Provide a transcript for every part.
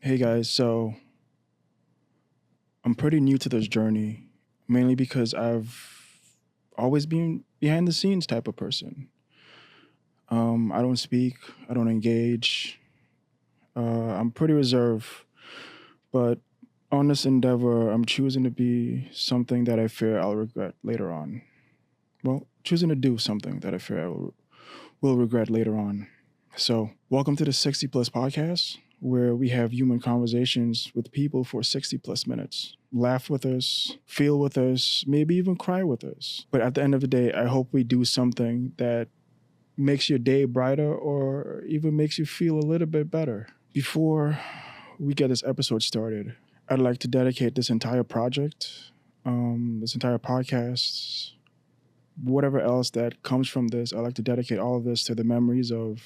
Hey guys, so I'm pretty new to this journey, mainly because I've always been behind the scenes type of person. I don't speak, I don't engage. I'm pretty reserved, but on this endeavor, I'm choosing to be something that I fear I'll regret later on. Well, choosing to do something that I fear will regret later on. So, welcome to the 60 Plus Podcast, where we have human conversations with people for 60 plus minutes. Laugh with us, feel with us, maybe even cry with us. But at the end of the day, I hope we do something that makes your day brighter or even makes you feel a little bit better. Before we get this episode started, I'd like to dedicate this entire project, this entire podcast, whatever else that comes from this. I'd like to dedicate all of this to the memories of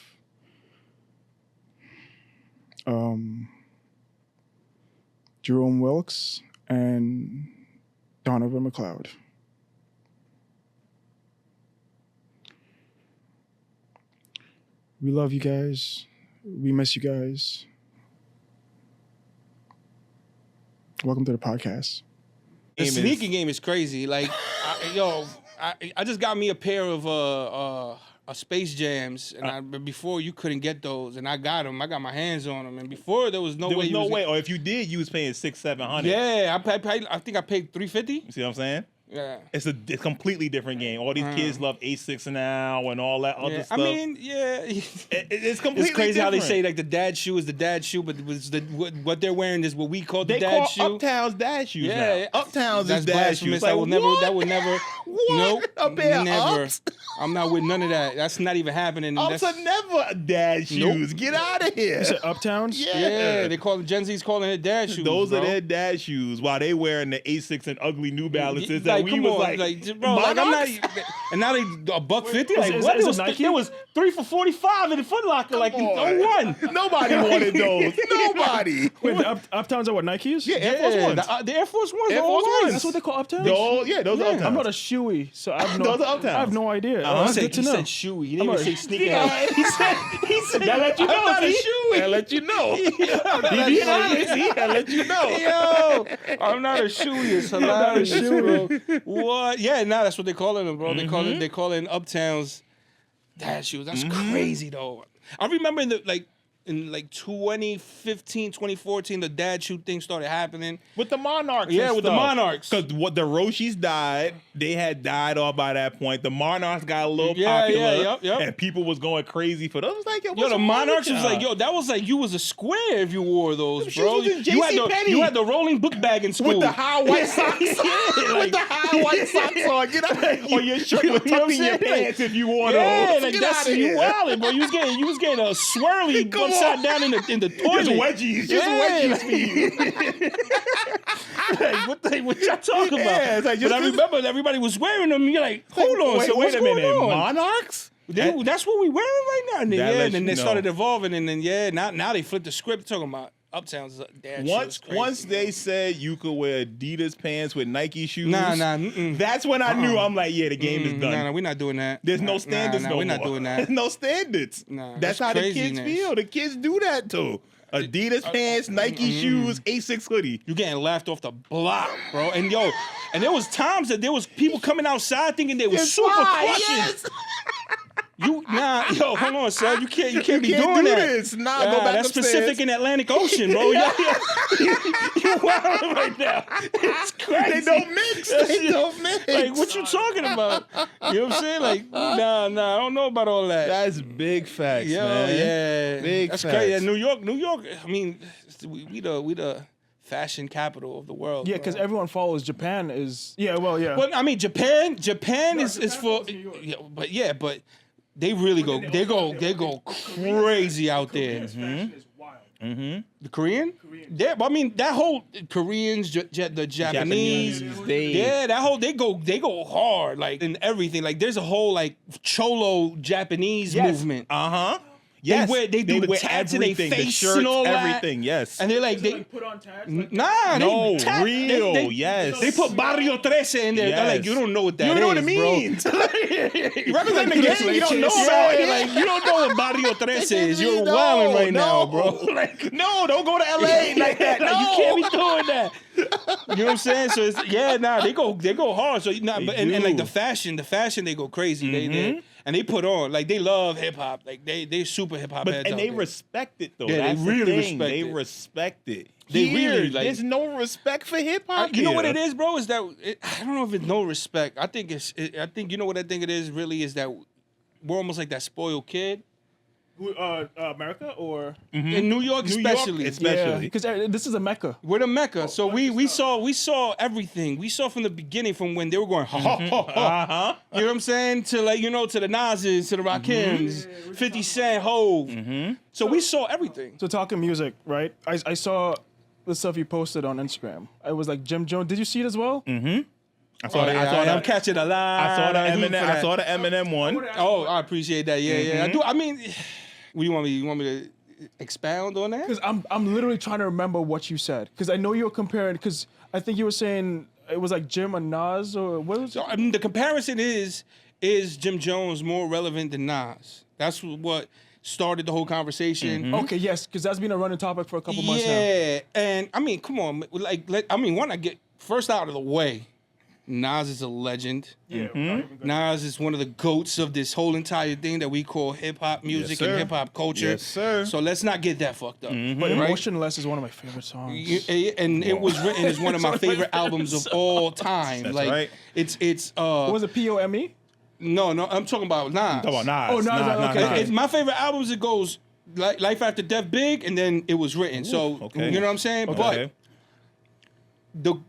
Jerome Wilkes and Donovan McLeod. We love you guys. We miss you guys. Welcome to the podcast. The sneaking game is crazy. Like, I just got me a pair of Space Jams, and before you couldn't get those, and I got them. I got my hands on them, and before there was no way. Or if you did, you was paying $600-700. Yeah, I think I paid $350. You see what I'm saying? Yeah, it's a completely different game. All these kids love A6 now and all that other stuff. I mean, yeah, it's completely. It's crazy different. how they say like the dad shoe is the dad shoe, but what they're wearing is what we call the dad shoe. They call Uptown's dad shoes now. Uptown's is dad shoes. Like, that would never. What? Nope, a pair never. Ups? I'm not with none of that. That's not even happening. Ups are never dad shoes. Nope. Get out of here. You said Uptowns? Yeah, they call Gen Z's calling it dad shoes. Those bro. are their dad shoes, while they wearing the A6 and ugly New Balances that like, we come was on, like bro, like I'm not. Monarchs? And now they $150. Like Is what? it Nike? It was 3 for $45 in the Foot Locker. Like Come in on. 01. Nobody wanted those. Nobody. Wait, the Uptowns are what, Nikes? Yeah, Air Force Ones. The Air Force Ones. Air the Force ones. Ones. That's what they call Uptowns? Those are Uptowns. I'm not a shoey, so I have Those are Uptowns. I have no idea. He That's good to know. said shoey. He didn't I'm even say a- sneaker. He said that let you know. I'm not a shoey. That let you know. He be honest. He let you know. Yo, I'm not a shoey. It's hilarious, shoey. bro. What? Yeah, that's what they're calling them, bro. They call it Uptowns dad shoes. That's crazy though. I remember in 2015, 2014, the dad shoe thing started happening. With the Monarchs. Yeah, with the Monarchs. Because what the Roshis died, they had died off by that point. The Monarchs got a little popular. Yep. And people was going crazy for those. It was like, Yo, the Monarchs was like, that was like you was a square if you wore those, bro. was in You had the rolling book bag in school. with the high white socks. With the high white socks on. Get out. Or your shirt was tucked in your pants if you wore those. Yeah, like Get that's out of you here. wildin', bro. You was getting a swirly Come upside on. down in the toilet. Just wedgies. Just wedgies for you. Like, what y'all talking about? Yeah, it's like just but I remember everybody was wearing them. You're like, hold on, Wait, so what's wait a minute. going on? Monarchs? That's what we wearing right now. And then, That lets and then you they know. started evolving, and then now they flipped the script talking about Uptown's dad shoes. Once they said you could wear Adidas pants with Nike shoes, Mm-mm. that's when I knew. I'm like, yeah, the game is done. Nah, we're not doing that. There's no standards no more. We're not doing that. There's no standards. Nah, that's that's how the kids craziness. feel. The kids do that too. Adidas pants, Nike shoes, A6 hoodie. You getting laughed off the block, bro. And there was times that there was people coming outside thinking they were super crushing. Yes. Hold on, son. You can't be can't doing do that. this. Nah, go back that's upstairs. specific in Atlantic Ocean, bro. You're wild right now. It's crazy. They don't mix. They don't mix. Like, what you talking about? You know what I'm saying? Like, nah, I don't know about all that. That's big facts, man. Yeah. Big That's facts. crazy. Yeah, New York, I mean, we the fashion capital of the world. Yeah, bro. because everyone follows Japan is... Yeah, well, yeah. But I mean, Japan is for follows New York. but they really they go crazy out there. Fashion is wild. The Korean? Yeah, but I mean that whole Koreans, the Japanese, they go hard like in everything. Like there's a whole like cholo Japanese movement. Yes, They do the wear tats in their everything, face the shirts, and all that. everything. Yes, And they're like, they put on tags. nah, no, they tat, real. Yes, They put Barrio 13 in there. They're like, Yes. you don't know what that is, you don't know what it bro. means. You represent the gang. You don't know Yeah, about it. like you don't know what Barrio 13 is. You're wilding right now, bro. Like, no, don't go to LA like that. No, You can't be doing that. You know what I'm saying? So it's, they go hard. So and like the fashion they go crazy. They put on like they love hip hop. Like they super hip hop heads. and out they there. respect it though. Yeah, That's they really the thing. respect They it. respect it. They Here, really, like- there's no respect for hip hop. You know what it is, bro? Is that I don't know if it's no respect. I think you know what I think it is. Really, is that we're almost like that spoiled kid America or in New York, especially. because this is a mecca. We're the Mecca, so we saw everything. We saw from the beginning, from when they were going ha ha ha ha. You know what I'm saying? To like to the Nas's, to the Rakims, 50 Cent, Hove. So we saw everything. So talking music, right? I saw the stuff you posted on Instagram. I was like Jim Jones. Did you see it as well? I saw that. I'm catching a lot. I saw the Eminem. I saw the Eminem one. Oh, I appreciate that. Yeah. I do. I mean, what do you want me? You want me to expound on that? Because I'm literally trying to remember what you said. Because I know you were comparing. Because I think you were saying it was like Jim and Nas or what was it? So, I mean, the comparison is Jim Jones more relevant than Nas? That's what started the whole conversation. Okay, yes, because that's been a running topic for a couple months now. Yeah, and I mean, come on, want to get first out of the way. Nas is a legend. Yeah. Nas is one of the goats of this whole entire thing that we call hip hop music and sir. hip hop culture. Yes, sir. So let's not get that fucked up. But Emotionless is one of my favorite songs. And it was written as one of my favorite albums of all time. That's like right. it's What was it, POME? no, I'm talking about Nas. Talk about Nas. Oh, Nas, okay. It's my favorite albums. It goes like Life After Death, Big, and then it was written. So okay. you know what I'm saying? Okay. But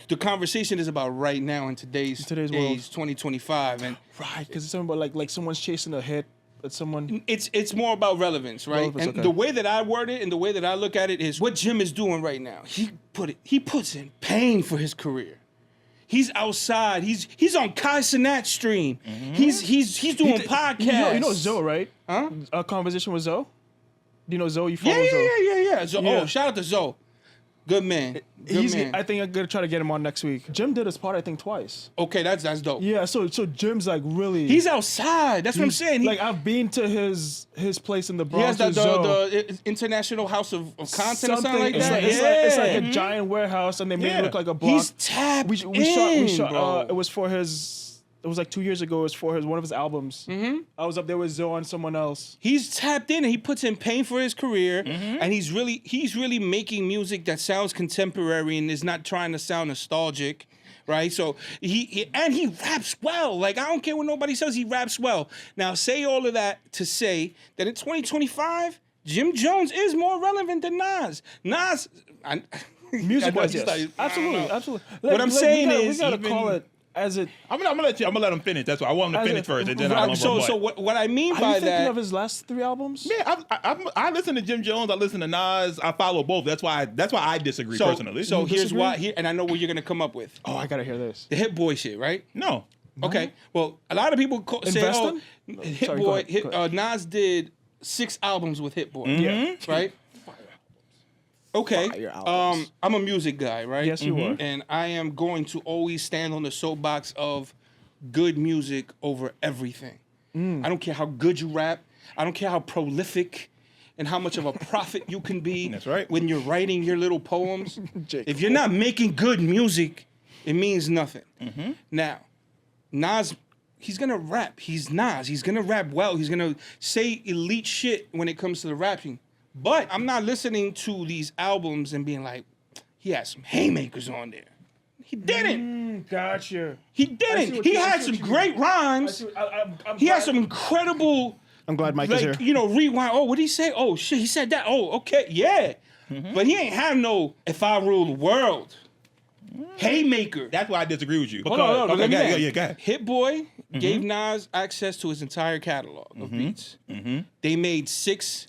the conversation is about right now in today's world. age, 2025, and Right, because it's something about like someone's chasing a hit, but someone. it's more about relevance, right? Relevance, And okay. the way that I word it and the way that I look at it is what Jim is doing right now. He puts in pain for his career. He's outside. He's on Kai Cenat stream. He's doing podcasts. You know Zoe, right? Huh? A conversation with Zoe. Do you know Zoe? You follow Yeah. Zoe? So, Yeah. Oh, shout out to Zoe. Good man. Good man. I think I'm gonna try to get him on next week. Jim did his part, I think, twice. Okay, that's dope. Yeah, so Jim's like really. He's outside. That's what I'm saying. Like I've been to his place in the He Bronx. has with Zoe. the International House of Content or something like it's that. Like, yeah. it's like a giant warehouse, and they made it look like a block. He's tapped we in, shot. bro. It was for his. It was like 2 years ago. It was for one of his albums. I was up there with Zoe and someone else. He's tapped in and he puts in pain for his career, and he's really making music that sounds contemporary and is not trying to sound nostalgic, right? So he raps well. Like I don't care what nobody says, he raps well. Now say all of that to say that in 2025, Jim Jones is more relevant than Nas. Music-wise, I know, yes. Absolutely. What I'm saying we is gotta even- call it as it. I'm gonna let him finish. That's why I want him to As finish a- first, and then right, I'm So what I mean Are by you thinking that? of his last 3 albums? Yeah, I listen to Jim Jones. I listen to Nas. I follow both. That's why I disagree personally. So You here's disagree? why, and I know what you're gonna come up with. Oh, I gotta hear this. The Hit Boy shit, right? no. Okay. Well, a lot of people say, Investing? Hit Sorry, Boy, go ahead. Nas did 6 albums with Hit Boy, Yeah. right? Okay. Fire albums. I'm a music guy, right? Yes, you are. And I am going to always stand on the soapbox of good music over everything. I don't care how good you rap. I don't care how prolific and how much of a prophet you can be. That's right. When you're writing your little poems. J. If you're not making good music, it means nothing. Now, Nas, he's gonna rap. He's Nas. He's gonna rap well. He's gonna say elite shit when it comes to the rapping. But I'm not listening to these albums and being like, he has some haymakers on there. He didn't. Gotcha. He I see didn't. what He you- I had see some what you great rhymes. He had some incredible, I'm glad Mike is here. rewind. Oh, what did he say? Oh, shit, he said that. Oh, okay, yeah. But he ain't have no, if I rule the world, haymaker. That's why I disagree with you. Hold on, Okay, let me go finish. ahead. Go ahead. Hit Boy gave Nas access to his entire catalog of beats. They made 6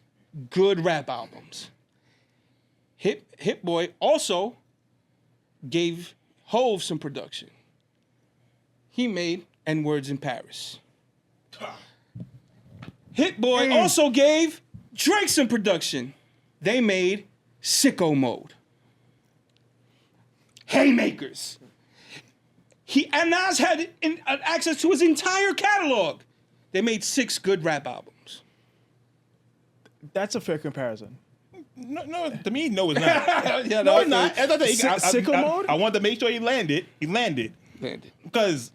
good rap albums. Hit Boy also gave Hove some production. He made N-Words in Paris. Hit Boy also gave Drake's in production. They made Sicko Mode. Haymakers. And Nas had access to his entire catalog. They made 6 good rap albums. That's a fair comparison. No, to me, no, it's not. No, it's not. Sicko Mode? I wanted to make sure he landed. He landed. Because,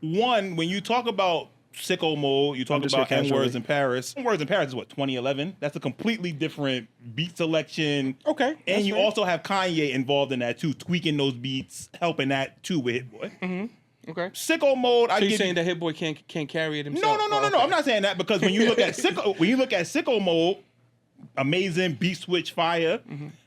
one, when you talk about Sicko Mode, you talk about N-Words in Paris. N-Words in Paris is what, 2011? That's a completely different beat selection. Okay. And you also have Kanye involved in that too, tweaking those beats, helping that too with Hit Boy. Mm-hmm. Okay. Sicko Mode. So you're saying that Hit Boy can't carry it himself? No. I'm not saying that, because when you look at Sicko Mode, amazing beat switch fire.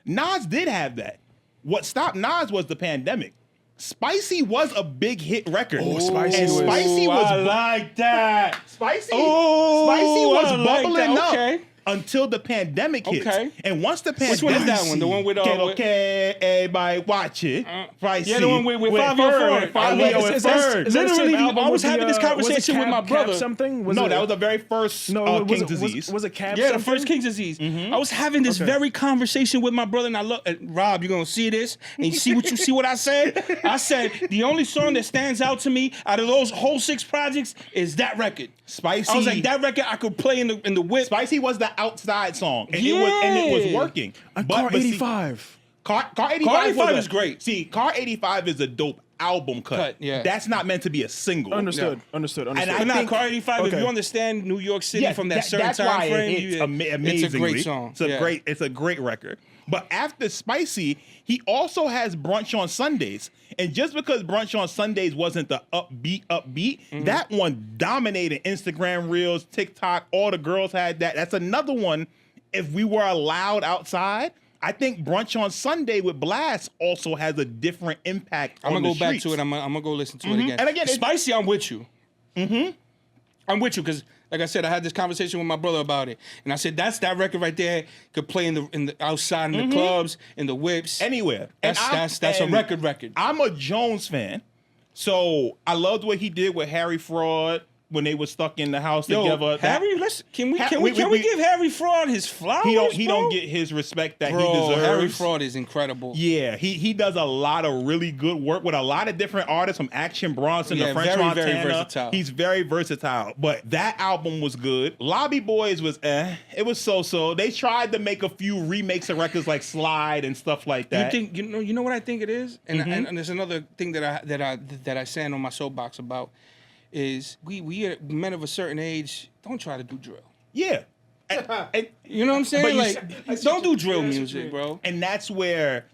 Nas did have that. What stopped Nas was the pandemic. Spicy was a big hit record. Oh, Spicy and was... Spicy was... I like that. Spicy was bubbling up okay. until the pandemic hit. Okay. And once the pandemic... Which one is that one? The one with... Okay, everybody watch it. Spicy. Yeah, the one with Fabio Ford. Literally, I was having this conversation with my brother. That was the very first King's Disease. Was it Cab Yeah, the first King's Disease. I was having this very conversation with my brother, and I look, Rob, you're going to see this, and you see what I said? I said, the only song that stands out to me out of those whole 6 projects is that record. Spicy. I was like, that record I could play in the whip. Spicy was the outside song, and it was working. Car 85. Car 85 is great. See, Car 85 is a dope album cut. Yeah. That's not meant to be a single. Understood. And Car 85, if you understand New York City from that certain time frame, it's a great song. It's a great record. But after Spicy, he also has Brunch on Sundays. And just because Brunch on Sundays wasn't the upbeat, that one dominated Instagram Reels, TikTok, all the girls had that. That's another one. If we were allowed outside, I think Brunch on Sunday with Blast also has a different impact on the I'm going to go streets. back to it. I'm going to go listen to it again. And again, Spicy, I'm with you. I'm with you because, like I said, I had this conversation with my brother about it, and I said that record right there could play in the outside in the clubs, in the whips, anywhere. That's a record. I'm a Jones fan, so I loved what he did with Harry Fraud when they were stuck in the house together. Harry, can we give Harry Fraud his flowers? He don't get his respect that he deserves. Harry Fraud is incredible. Yeah, he does a lot of really good work with a lot of different artists, from Action Bronson to French Montana. Very versatile. He's very versatile. But that album was good. Lobby Boys was It was so-so. They tried to make a few remakes of records like Slide and stuff like that. You know what I think it is? And there's another thing that I stand on my soapbox about. Is we are men of a certain age, don't try to do drill. Yeah. You know what I'm saying? Don't do drill music, bro. And that's where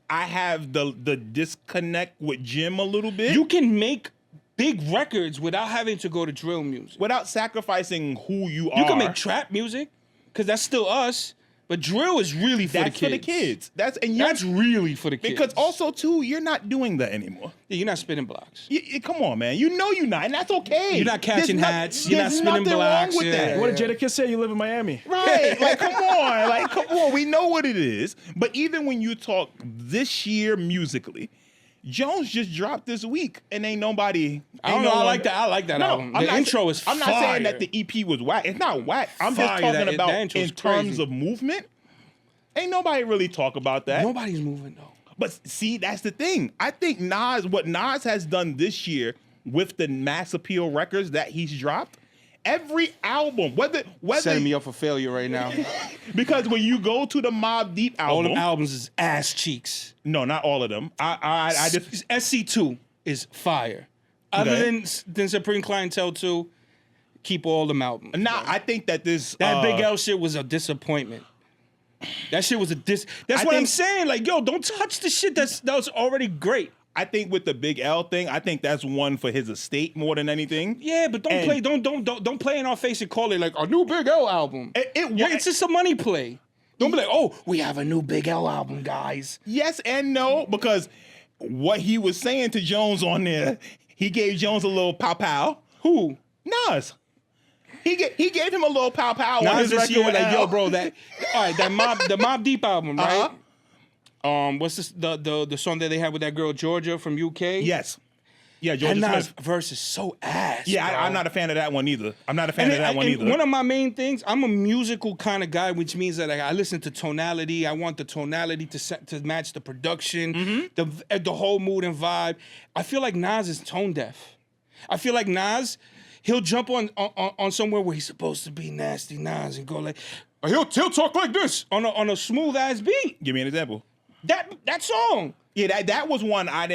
I have the disconnect with Jim a little bit. You can make big records without having to go to drill music. Without sacrificing who you are. You can make trap music, because that's still us. But drill is really for the kids. That's for the kids. That's really for the kids. Because also, too, you're not doing that anymore. Yeah, you're not spinning blocks. Come on, man. You know you're not, and that's okay. You're not catching hats. You're not spinning blocks. Wrong with that. What did Jadakiss say? You live in Miami. Right. Come on. We know what it is. But even when you talk this year musically, Jones just dropped this week, and ain't nobody. I like that album. The intro is fire. I'm not saying that the EP was whack. It's not whack. I'm just talking about in terms of movement. Ain't nobody really talk about that. Nobody's moving though. But see, that's the thing. I think what Nas has done this year with the mass appeal records that he's dropped, every album, whether setting me up for failure right now. Because when you go to the Mobb Deep album, all them albums is ass cheeks. No, not all of them. I just SC2 is fire. Other than Supreme Clientele 2, keep all them albums. Nah, I think that this Big L shit was a disappointment. That shit was That's what I'm saying. Don't touch the shit that was already great. I think with the Big L thing, I think that's one for his estate more than anything. Yeah, but don't play in our face and call it like a new Big L album. It's just a money play. Don't be like, oh, we have a new Big L album, guys. Yes and no, because what he was saying to Jones on there, he gave Jones a little pow-pow. Who? Nas. He gave him a little pow-pow on his this record. Year, yo, bro, the Mobb Deep album, right? What's this, the song that they had with that girl Georgia from UK? Yes. Yeah, Georgia Nas Smith. verse is so ass. Yeah, bro. I'm not a fan of that one either. I'm not a fan And of that one either. One of my main things, I'm a musical kind of guy, which means that I listen to tonality. I want the tonality to match the production, the whole mood and vibe. I feel like Nas is tone deaf. I feel like Nas, he'll jump on somewhere where he's supposed to be nasty Nas and go like, he'll talk like this on a smooth ass beat. Give me an example. That song. Yeah, that was one I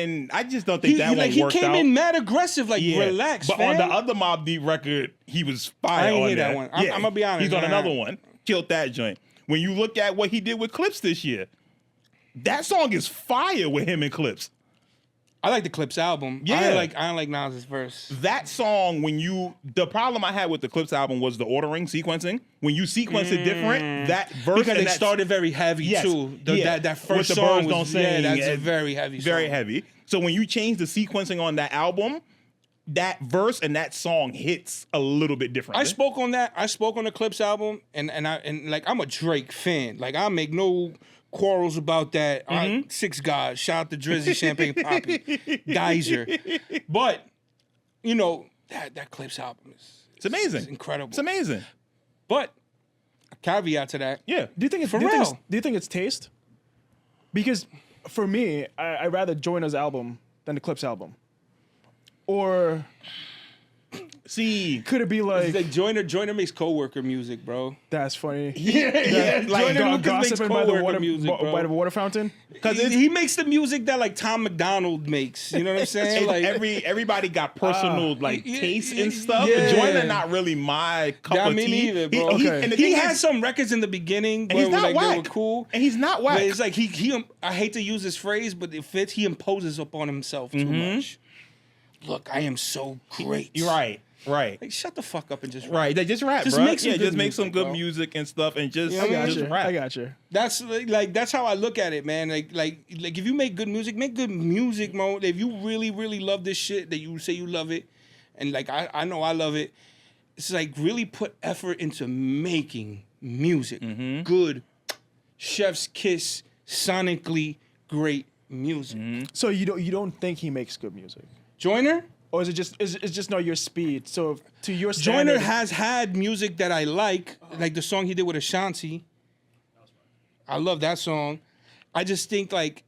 just don't think that one worked out. He came in mad aggressive, like relax, but fam. on the other Mobb Deep record, he was fire. I ain't on hear that that one. I'm gonna be honest. He's on another one. Killed that joint. When you look at what he did with Clips this year, that song is fire with him and Clips. I like the Clips album. Yeah. I don't like Nas's verse. That song, the problem I had with the Clips album was the ordering, sequencing. When you sequence it different, that verse because they started very heavy too. That first With the song Birds was Don't Sing, that's a very heavy song. Very heavy. So when you change the sequencing on that album, that verse and that song hits a little bit different. I spoke on that. I spoke on the Clips album, and like I'm a Drake fan. Like I make no quarrels about that. Six God, shout out to Drizzy, Champagne Poppy, Geyser. But you know that Clips album it's amazing. It's incredible. It's amazing. But a caveat to that. Yeah. Do you think it's taste? Because for me, I rather Joyner's album than the Clips album. Or see, could it be like Joyner makes coworker music, bro? That's funny. Yeah, like Joyner Lucas makes gossiping by the coworker water music, bro. by the water fountain. Because he makes the music that like Tom McDonald makes. You know what I'm saying? Like everybody got personal taste and stuff. Yeah. Joyner not really my cup of me tea. neither, bro. He had some records in the beginning where he's not like, whack. they were cool. And he's not whack. But it's like he I hate to use this phrase, but it fits. He imposes upon himself too much. Look, I am so great. You're right. Like, shut the fuck up and just rap. Right, they just rap, Just bro. make some good just make music, some good bro. music and stuff, and just rap. I got you. That's like that's how I look at it, man. Like if you make good music, Mo. If you really, really love this shit that you say you love it, and like I know I love it, it's like really put effort into making music. Good, chef's kiss, sonically great music. So you don't think he makes good music? Joyner? Or is it just not your speed? So to your standard, Joyner has had music that I like the song he did with Ashanti. I love that song. I just think like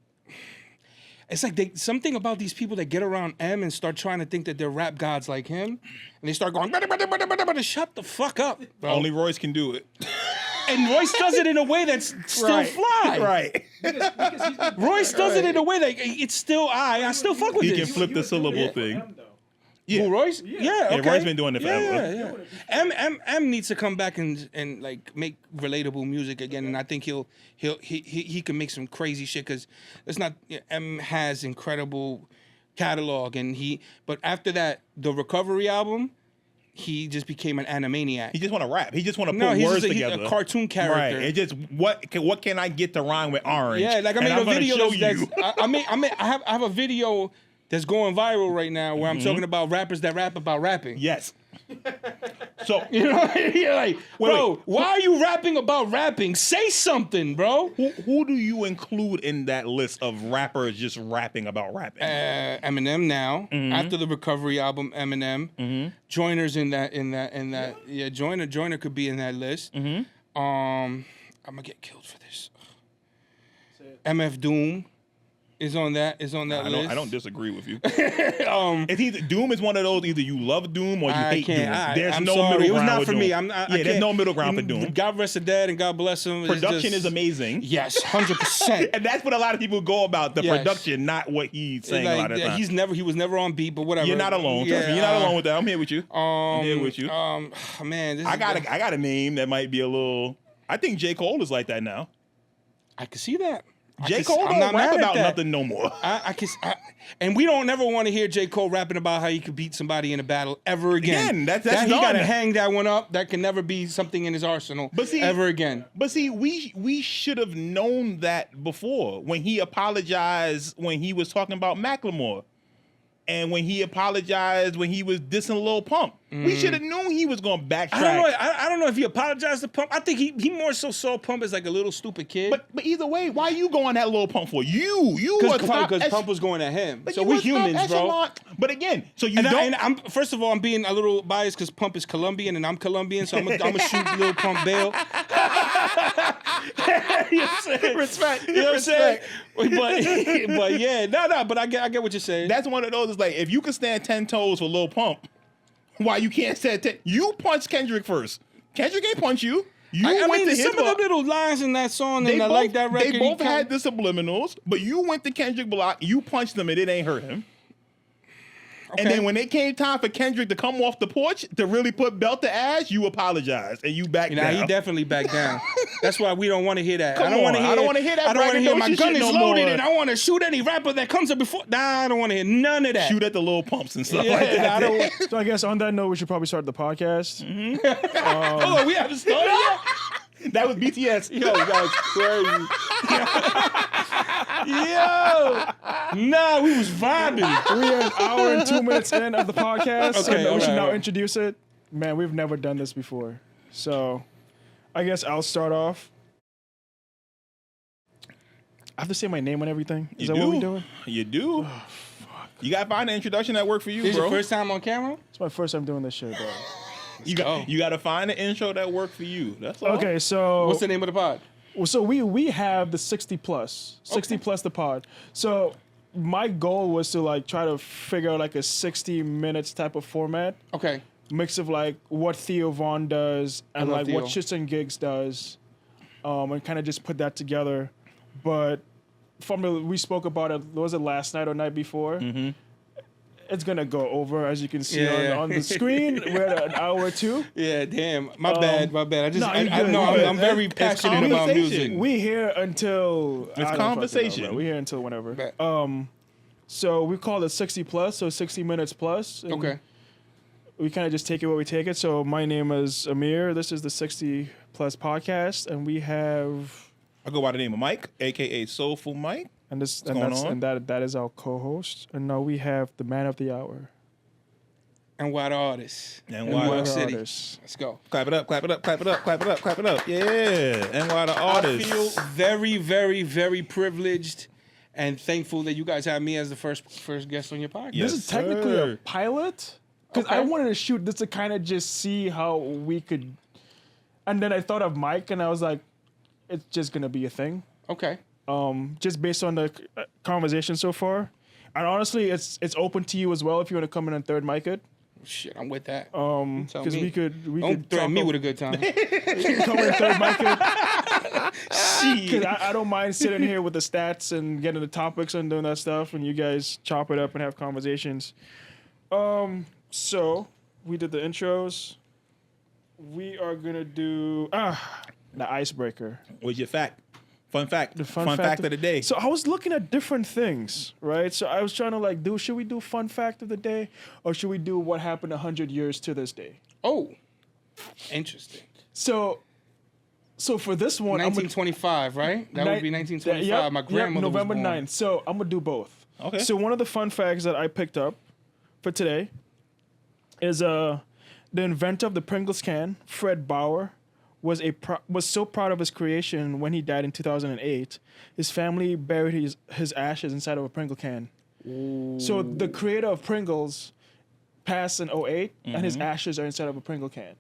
it's like something about these people that get around M and start trying to think that they're rap gods like him, and they start going, shut the fuck up, bro. Only Royce can do it. And Royce does it in a way that's still fly. Right. Royce does it in a way that it's still I still fuck with He this. can flip the syllable thing. Who, Royce? Yeah, okay. Royce been doing it forever. Yeah. M needs to come back and like make relatable music again, and I think he can make some crazy shit because it's not M has incredible catalog, but after that the Recovery album, he just became an animaniac. He just want to rap. He just want to put words together. He's a cartoon character. Right. It just what can I get to rhyme with orange? Yeah, like I made a video I have a video that's going viral right now where I'm talking about rappers that rap about rapping. Yes. So you know, you're like, bro, why are you rapping about rapping? Say something, bro. Who do you include in that list of rappers just rapping about rapping? Eminem now. After the Recovery album, Eminem. Joyner's in that. Yeah, Joyner could be in that list. I'm gonna get killed for this. MF Doom is on that list. I don't disagree with you. It's either Doom is one of those. Either you love Doom or you hate Doom. There's no middle ground. It was not with for me. Doom. There's no middle ground for Doom. God rest his dead and God bless him. Production is amazing. Yes, 100%. And that's what a lot of people go about, the production, not what he's saying a lot of times. He was never on beat, but whatever. You're not alone. Trust me, you're not alone with that. I'm here with you. I'm here with you. Man, I got a name that might be a little. I think J. Cole is like that now. I can see that. J. Cole don't rap about nothing no more. And we don't ever want to hear J. Cole rapping about how he could beat somebody in a battle ever again. That's he got to hang that one up. That can never be something in his arsenal ever again. But see, we should have known that before when he apologized when he was talking about Macklemore, and when he apologized when he was dissing Lil Pump. We should have known he was going to backtrack. I don't know if he apologized to Pump. I think he more so saw Pump as like a little stupid kid. But either way, why you going at Lil Pump for? You because Pump was going at him. But so we humans, bro. But again, so you I'm first of all, I'm being a little biased because Pump is Colombian and I'm Colombian, so I'm gonna shoot Lil Pump bail. You know what I'm saying? Respect. You know what I'm saying? But yeah, no, but I get what you're saying. That's one of those. It's like if you can stand 10 toes for Lil Pump, why you can't stand 10? You punched Kendrick first. Kendrick ain't punch you. I mean, some of the little lines in that song, and I like that record. They both had the subliminals, but you went to Kendrick block, you punched him, and it ain't hurt him. Okay. And then when it came time for Kendrick to come off the porch to really put belt to ass, you apologized and you backed down. He definitely backed down. That's why we don't want to hear that. I don't want to hear that. I don't want to hear my gun is loaded more. And I want to shoot any rapper that comes up before. Nah, I don't want to hear none of that. Shoot at the little pumps and stuff like that. So I guess on that note, we should probably start the podcast. Hold on, we haven't started yet? That was BTS. Yo, that was crazy. Yo, nah, we was vibing. We are an hour and 2 minutes in of the podcast. Okay, so we should now introduce it. Man, we've never done this before. So I guess I'll start off. I have to say my name and everything. Is that what we're doing? You do. Oh, fuck. You got to find an introduction that worked for you, This bro. This your first time on camera? It's my first time doing this shit, bro. You got to find an intro that worked for you. That's all. Okay, so what's the name of the pod? So we have the 60 plus the pod. So my goal was to like try to figure out like a 60 minutes type of format. Okay. Mix of like what Theo Vaughn does and like what Shits and Gigs does, and kind of just put that together. But we spoke about it. Was it last night or night before? Mm-hmm. It's gonna go over, as you can see on the screen. We're at an hour or two. Yeah, damn. My bad. I'm very passionate about music. We here until it's conversation. We here until whenever. So we call it 60 plus, so 60 minutes plus. Okay. We kind of just take it where we take it. So my name is Amir. This is the 60 plus podcast, and we have. I go by the name of Mike, aka Soulful Mike. And that is our co-host. And now we have the man of the hour. And why the artist? And why the City. Artist. Let's go. Clap it up, clap it up, clap it up, clap it up, clap it up. Yeah. And why the artist? I feel very, very, very privileged and thankful that you guys have me as the first guest on your podcast. This is technically a pilot. Because I wanted to shoot this to kind of just see how we could. And then I thought of Mike, and I was like, it's just going to be a thing. Okay. Just based on the conversation so far, and honestly, it's open to you as well if you want to come in and third mic it. Shit, I'm with that. Because we could don't threaten me with a good time. Come in and third mic it. Because I don't mind sitting here with the stats and getting the topics and doing that stuff, and you guys chop it up and have conversations. So we did the intros. We are gonna do the icebreaker. What's your fact? Fun fact. The fun fact of the day. So I was looking at different things, right? So I was trying to like should we do fun fact of the day, or should we do what happened 100 years to this day? Oh, interesting. So for this one, 1925, right? That would be 1925. My grandmother November was born. 9th. So I'm gonna do both. Okay. So one of the fun facts that I picked up for today is the inventor of the Pringles can, Fred Bauer, was so proud of his creation when he died in 2008. His family buried his ashes inside of a Pringle can. Ooh. So the creator of Pringles passed in 2008, and his ashes are inside of a Pringle can.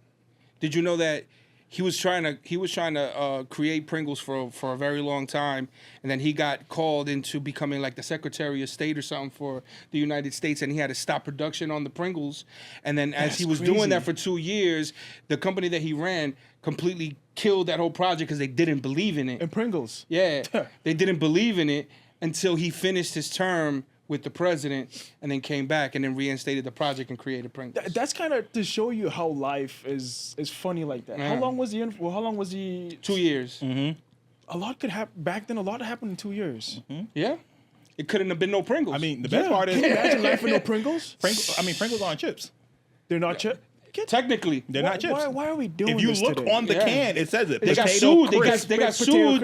Did you know that he was trying to create Pringles for a very long time, and then he got called into becoming like the Secretary of State or something for the United States, and he had to stop production on the Pringles. And then as he was doing that for 2 years, the company that he ran completely killed that whole project because they didn't believe in it. And Pringles. Yeah, they didn't believe in it until he finished his term with the president, and then came back and then reinstated the project and created Pringles. That's kind of to show you how life is funny like that. Yeah. How long was he? 2 years. Mm-hmm. A lot could happen back then. A lot happened in 2 years. Mm-hmm. Yeah, it couldn't have been no Pringles. I mean, the best part is can you imagine life with no Pringles? Pringles aren't chips. They're not chips. Technically, They're not chips. Why are we doing If you this look today? on the can, it says it. they got Potato sued. They crisp.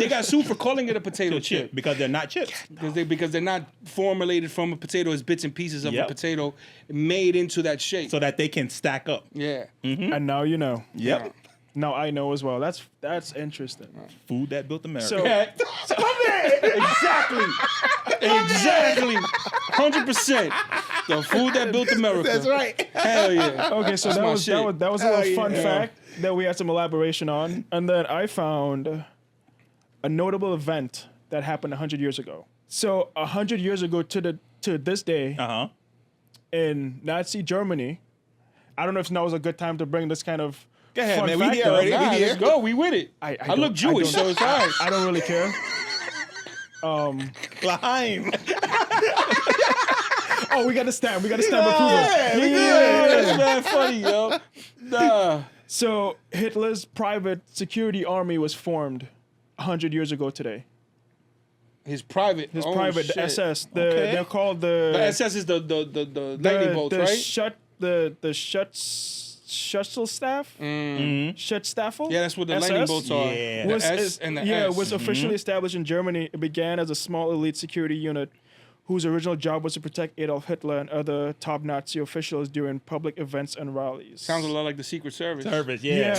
got sued for calling it a potato chip because they're not chips. because they're not formulated from a potato as bits and pieces of a Yep. potato made into that shape. So that they can stack up. Yeah. And now you know. Yep. Now I know as well. That's interesting. Food that built America. So Exactly. 100%. The food that built America. That's right. Hell yeah. okay, so That's that my was, shit. that was a little fun yeah. fact that we had some elaboration on, and then I found a notable event that happened 100 years ago. So 100 years ago to this day Uh-huh. in Nazi Germany, I don't know if now is a good time to bring this kind of Go ahead, fun man. We fact here up. already. Nah, We here. let's go. We with it. I I look Jewish, so it's all right. I don't really care. L'chaim. Oh, we got to stamp. We got to stamp approval. Yeah, that's mad funny, yo. Nah. So Hitler's private security army was formed 100 years ago today. His private. His oh, private, shit. the SS. Okay. They're called The SS is the lightning bolts, right? The Schutzstaff? Schutzstaffel? Yeah, that's what the SS? lightning bolts are. Yeah. The Was, S and the S. was officially established in Germany. It began as a small elite security unit whose original job was to protect Adolf Hitler and other top Nazi officials during public events and rallies. Sounds a lot like the Secret Service. Service, Yeah, yeah.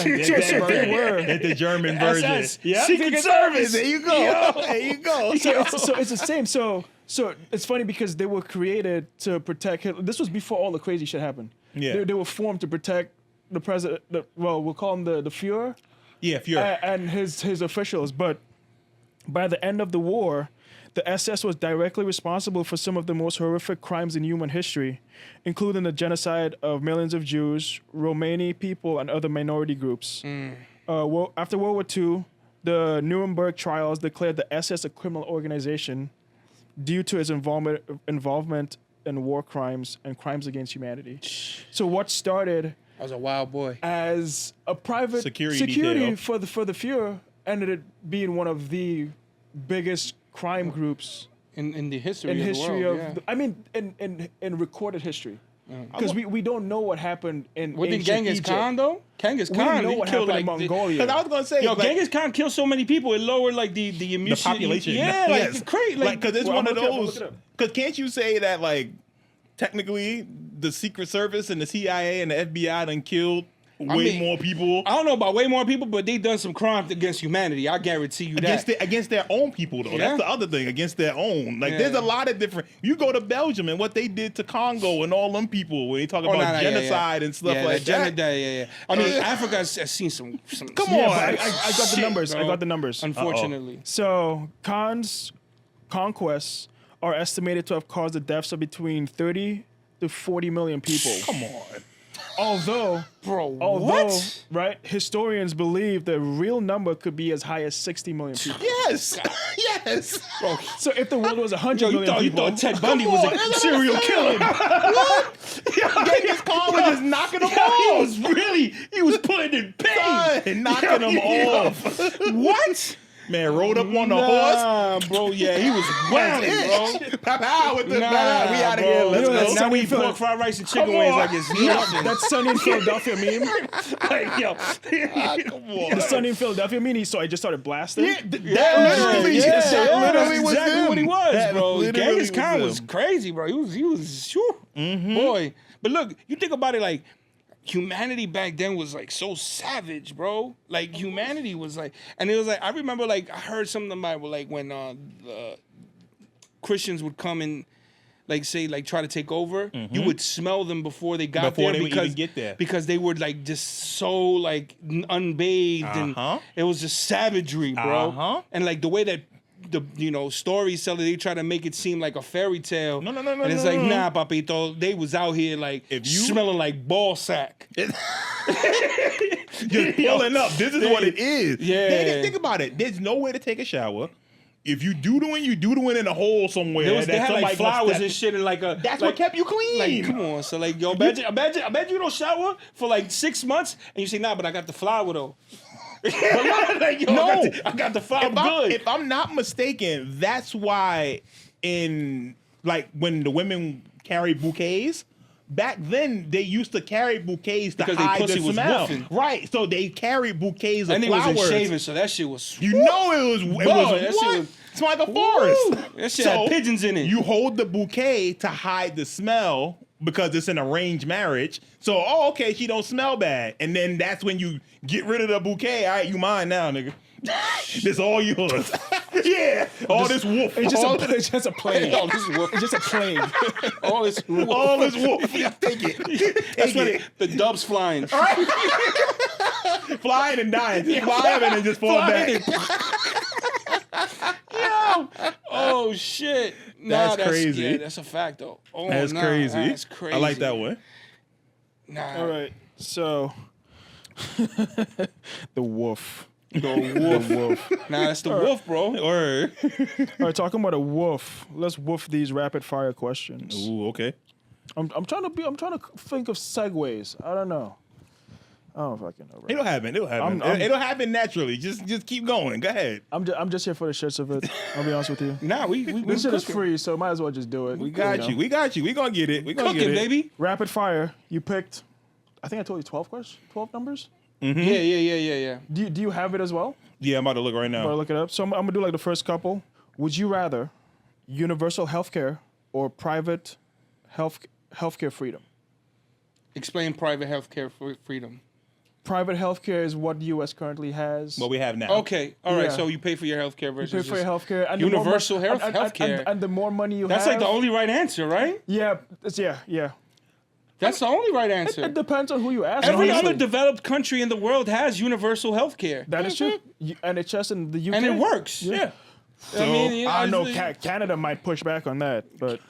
they were. That's the German version. SS. Yeah. Secret Service. There you go. There you go. So it's the same. So it's funny because they were created to protect Hitler. This was before all the crazy shit happened. Yeah. They were formed to protect the president. We'll call him the Führer. Yeah, Fuhrer. And his officials. But by the end of the war, the SS was directly responsible for some of the most horrific crimes in human history, including the genocide of millions of Jews, Romani people, and other minority groups. After World War II, the Nuremberg trials declared the SS a criminal organization due to its involvement in war crimes and crimes against humanity. So what started I was a wild boy. as a private Security detail. for the Führer ended up being one of the biggest crime groups In the history in of history the world. of yeah. I mean in recorded history. Because we don't know what happened in What did ancient Genghis Egypt. Khan though? Genghis We Khan know he what killed happened like in Mongolia. Because I was gonna say, Yo, like, Genghis Khan killed so many people it lowered like the the population. Yeah, like it's crazy. Like, because it's Well, one I'm of looking up, I'm those. looking up. Because can't you say that like technically the Secret Service and the CIA and the FBI done killed way more people I don't know about way more people, but they done some crimes against humanity. I guarantee you that. against their own people though. Yeah. That's the other thing, against their own. Like Yeah. there's a lot of different. You go to Belgium and what they did to Congo and all them people when they talk about genocide and stuff like that. Yeah. I mean, Africa has seen some. Come Yeah, on. but I got the Shit, numbers. I bro. got the numbers. Unfortunately, So Khan's conquests are estimated to have caused the deaths of between 30 to 40 million people. Come on. Although what? right, historians believe the real number could be as high as 60 million people. Yes. Yes. So if the world was 100 Yo, you million thought people, Ted Bundy was a serial killer? Genghis Khan was just knocking them off. He was putting in pain. Son, knocking them off. What? Man, rode up on the horse. Nah, bro. Yeah, he was wilding, bro. Pow, with the Nah, we out of here. bro. Let's You know, go. Now we eat Sunny pork fried rice and chicken Come wings on. like it's nothing. that Sunny in Philadelphia meme, Like, yo. Come on. the Sunny in Philadelphia meme, so I just started blasting. That literally, that literally was exactly him. what he was, That bro. literally Genghis Khan was him. crazy, bro. He was whew, boy. But look, you think about it, like humanity back then was like so savage, bro. Like humanity was like, and it was like I remember, like I heard something about like when the Christians would come and like say like try to take over, you would smell them before they got Before there they would even get there. because they were like just so like unbathed and it was just savagery, bro. And like the way that the stories tell it, they try to make it seem like a fairy tale. No, And it's like, nah, papito, they was out here like smelling like ball sack. Just pulling up. This is what it is. Yeah. Think about it. There's nowhere to take a shower. If you doing in a hole somewhere. They had like flowers and shit and like a. That's like, what kept you clean. Like, come on. So like, yo, I bet you don't shower for like 6 months and you say, nah, but I got the flower though. Like, yo, No. I got the flower good. If I'm not mistaken, that's why in like when the women carry bouquets, back then they used to carry bouquets to Because they hide pussy the was smell. woofing. Right. So they carried bouquets of And it flowers. wasn't shaving, so that shit was. You know it was that shit what? was- It's like a forest. That shit had pigeons in it. You hold the bouquet to hide the smell because it's an arranged marriage. So, okay, she don't smell bad. And then that's when you get rid of the bouquet. All right, you mine now, nigga. This all yours. Yeah. All this wolf. It's just a plague. All this wolf. It's just a plague. All this wolf. All this wolf. Yeah, take it. That's when the dove's flying. Flying and dying. Just fly them and then just fall back. Yo. Oh shit. That's crazy. Yeah, that's a fact though. Oh, That's crazy. That's crazy. I like that one. Nah. All right, so the wolf. The wolf. Nah, that's the wolf, bro. Or All right, talking about a wolf. Let's wolf these rapid fire questions. ooh, okay. I'm trying to think of segues. I don't know. I don't know if I can. It'll happen. It'll happen. It'll happen naturally. Just keep going. Go ahead. I'm just here for the shits of it. I'll be honest with you. Nah, we This shit is cooking. free, so might as well just do it. We got you. We got you. We gonna get it. We gonna Cooking, get it. baby. Rapid fire. You picked. I think I told you 12 questions, 12 numbers. Mm-hmm. Yeah. Do you have it as well? Yeah, I'm about to look right Or now. look it up. So I'm gonna do like the first couple. Would you rather universal healthcare or private healthcare freedom? Explain private healthcare freedom. Private healthcare is what the U.S. currently has. What we have now. Okay, all right. Yeah. So you pay for your healthcare You versus pay for your just- healthcare and universal the more, healthcare. and the more money you That's have. like the only right answer, right? Yeah, yeah. That's the only right answer. It depends on who you ask. Every honestly. other developed country in the world has universal healthcare. That is true. NHS in the UK. And it works. Yeah. I mean, I know honestly- Canada might push back on that, but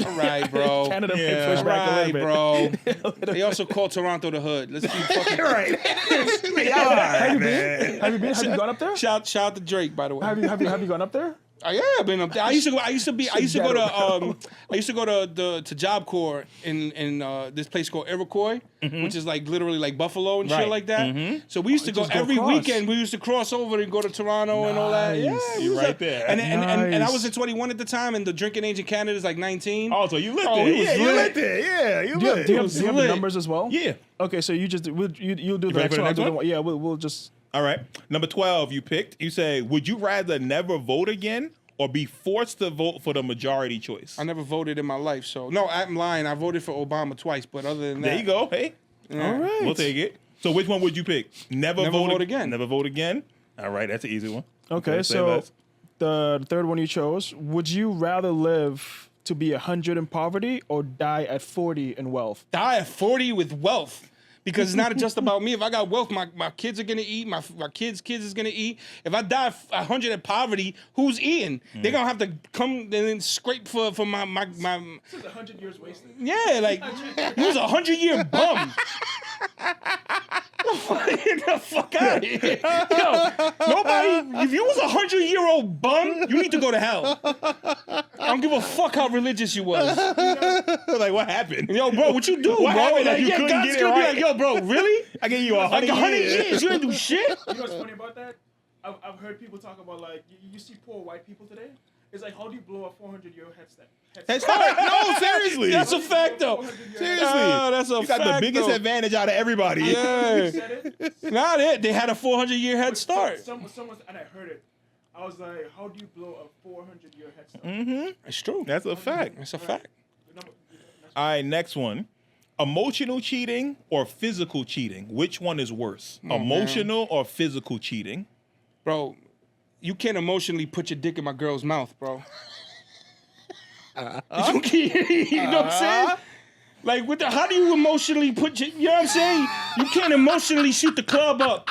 All right, bro. Canada Yeah. might push All back right, a bro. little bit. They also call Toronto the hood. Let's keep fucking. Right. Have you been? Have you gone up there? Shout out to Drake, by the way. Have you gone up there? Yeah, I've been up there. I used to go to Job Corps in this place called Iroquois, which is like literally like Buffalo and shit Right. like that. So we used to go Just go every across. weekend. We used to cross over and go to Toronto and all that. Yeah, Nice. we You're was right up- there. And I Nice. was at 21 at the time, and the drinking age in Canada is like 19. Oh, so you lived Oh, there. we was Yeah, you lit. lived there. Yeah, you Do you lived. have was the lit. numbers as well? Yeah. Okay, so you'll do the ready next for the one. I'll next do the one? Yeah, we'll just. All right. Number 12, you picked. You say, would you rather never vote again or be forced to vote for the majority choice? I never voted in my life, so no, I'm lying. I voted for Obama twice, but other than that, There you go. Hey, Yeah. All right. we'll take it. So which one would you pick? Never vote again. Never vote again. All right, that's an easy one. Okay, say so less. the third one you chose. Would you rather live to be 100 in poverty or die at 40 in wealth? Die at 40 with wealth. Because it's not just about me. If I got wealth, my kids are gonna eat. My kids' is gonna eat. If I die 100 in poverty, who's eating? They're gonna have to come and then scrape for my. This is 100 years wasted. Yeah, like he was 100-year bum. Get the fuck out of here. Yo, nobody, if you was a 100-year-old bum, you need to go to hell. I don't give a fuck how religious you was. Like, what happened? Yo, bro, what you do, What bro? happened that Like, you yeah, couldn't God's get it gonna be right? like, yo, bro, really? I gave you Like 100 years, you didn't do shit? You know what's funny about that? I've heard people talk about like you see poor white people today. It's like, how do you blow a 400-year head start? That's hard. No, seriously. That's a fact, though. Seriously. Oh, that's a you got fact, the biggest though. advantage out of everybody. Yeah. Said it. Nah, they had a 400-year head start. Someone, and I heard it. I was like, how do you blow a 400-year head start? It's true. That's a fact. That's a fact. All right, next one. Emotional cheating or physical cheating? Which one is worse? Emotional or physical cheating? Bro, you can't emotionally put your dick in my girl's mouth, bro. You know what I'm saying? Like, how do you emotionally put your, you know what I'm saying? You can't emotionally shoot the club up.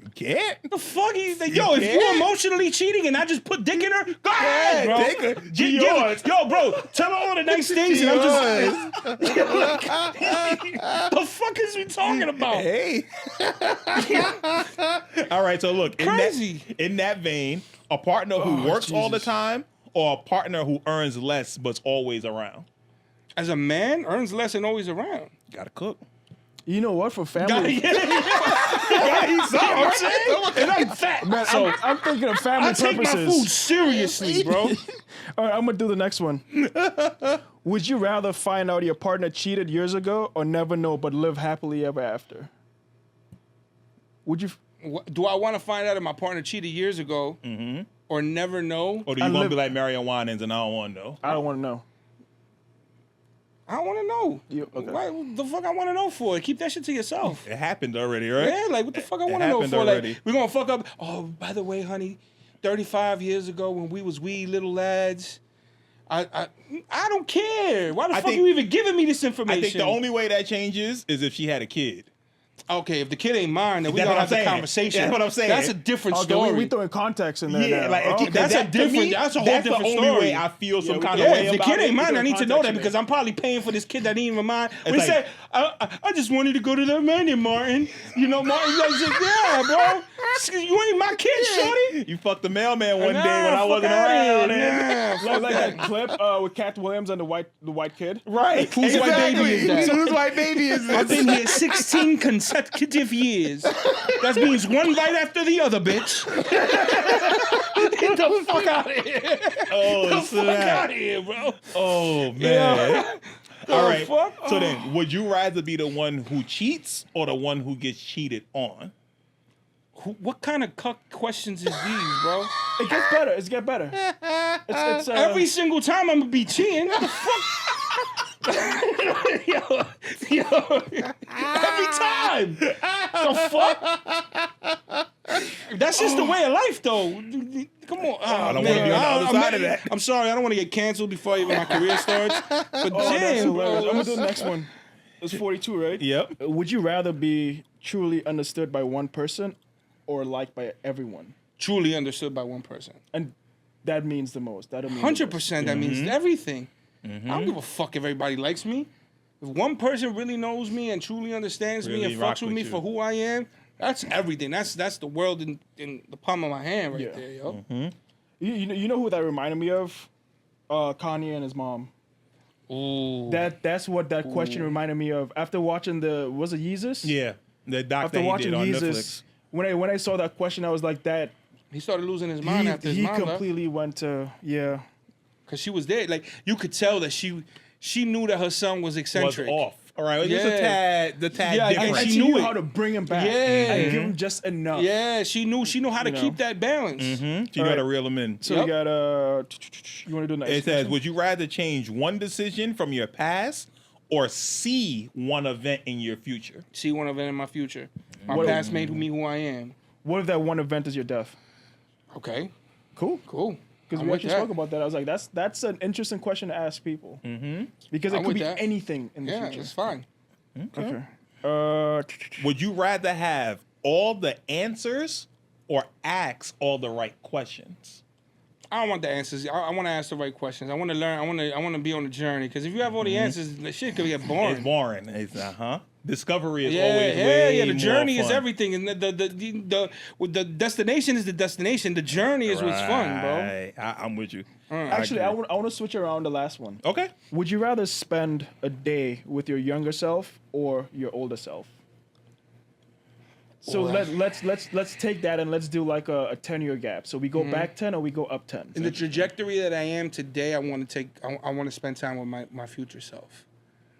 You can't. The fuck is that? You Yo, if can't. you emotionally cheating and I just put dick in her, go ahead, bro. take her. Give- She give her- yours. Yo, bro, tell her all the nice things and I'm just. The fuck is we talking about? Hey. All right, so look. Crazy. In that vein, a partner who works all the Jesus. time or a partner who earns less but's always around? As a man, earns less and always around. Gotta cook. You know what? For family, He's something. And I'm fat. man, So I'm thinking of family I take purposes. my food seriously, bro. All right, I'm gonna do the next one. Would you rather find out your partner cheated years ago or never know but live happily ever after? Would you? Do I want to find out if my partner cheated years ago or never know? Or do you want to be like Marion Winans and I don't want to know? I don't want to know. I don't want to know. Okay. What the fuck I want to know for? Keep that shit to yourself. It happened already, right? Yeah, like what the fuck I It want to know happened for? already. Like we're gonna fuck up. Oh, by the way, honey, 35 years ago when we was wee little lads, I don't care. Why the fuck you even giving me this information? I think the only way that changes is if she had a kid. Okay, if the kid ain't mine, then we That's gonna what have I'm the saying. conversation. That's what I'm saying. That's a different Okay, story. we throwing context in there. Yeah, now. like Okay. that's a different. That's a whole different That's the story. only way I feel some kind of Yeah, way if the about kid it. ain't mine, I need to know that context in because it. I'm probably paying for this kid that ain't even mine. When he like- said, I just wanted to go to the man, Martin. You know, Martin's like, yeah, bro. You ain't my kid, shorty. You fucked the mailman one Nah, day when I fuck wasn't outta around. here. and- Nah, fuck Like that. that clip with Cat Williams and the white kid. Right. Whose white baby is that? Whose white baby is this? I've been here 16 consecutive years. That means one bite after the other, bitch. Get the fuck out of here. Oh, Get the fuck out of here, bro. Oh, man. All right. fuck? So then, would you rather be the one who cheats or the one who gets cheated on? What kind of cuck questions is these, bro? It gets better. It's get better. It's Every single time I'm gonna be cheating. What the fuck? yo, every time. The fuck? That's just the way of life, though. Come on. I don't want to be on the other side of that. I'm sorry, I don't want to get canceled before even my career starts. But that's damn, bro. hilarious. I'm gonna do the next one. It's 42, right? Yep. Would you rather be truly understood by one person or liked by everyone? Truly understood by one person. And that means the most. That'll mean 100%. That means everything. I don't give a fuck if everybody likes me. If one person really knows me and truly understands me Really and rock fucks with with me you. for who I am, that's everything. That's the world in the palm of my hand right Yeah. there, yo. You know who that reminded me of? Kanye and his mom. Ooh. That's what that question reminded me of. After watching was it Yeezus? Yeah. The doc After that he watching did on Yeezus, Netflix. when I saw that question, I was like, that He started losing his mind after his he mom left. completely went to Because she was there. Like, you could tell that she knew that her son was Was eccentric. off. All right. Just Yeah. the tad Yeah, different. and she she knew knew it. how to bring him back. Yeah. and give him just enough. Yeah, she knew how to You know. keep that balance. She All got right. to reel him in. So Yep. we got you want to do the next? It says, would you rather change one decision from your past or see one event in your future? See one event in my future. My What- past made me who I am. What if that one event is your death? Okay, Cool. cool. Because I'm we with actually that. spoke about that. I was like, that's an interesting question to ask people. Because it I'm could with be that. anything in the Yeah, future. it's fine. Okay. Would you rather have all the answers or ask all the right questions? I don't want the answers. I want to ask the right questions. I want to learn. I want to be on the journey. Because if you have all the answers, the shit could get boring. It's boring. It's Discovery is Yeah, always way The more journey is fun. everything, and the destination is the destination. The journey is what's fun, bro. Right. I'm with you. Actually, I agree. want to switch around the last one. Okay. Would you rather spend a day with your younger self or your older self? So let's take that and let's do like a 10-year gap. So we go back 10 or we go up 10. In the trajectory that I am today, I want to spend time with my future self.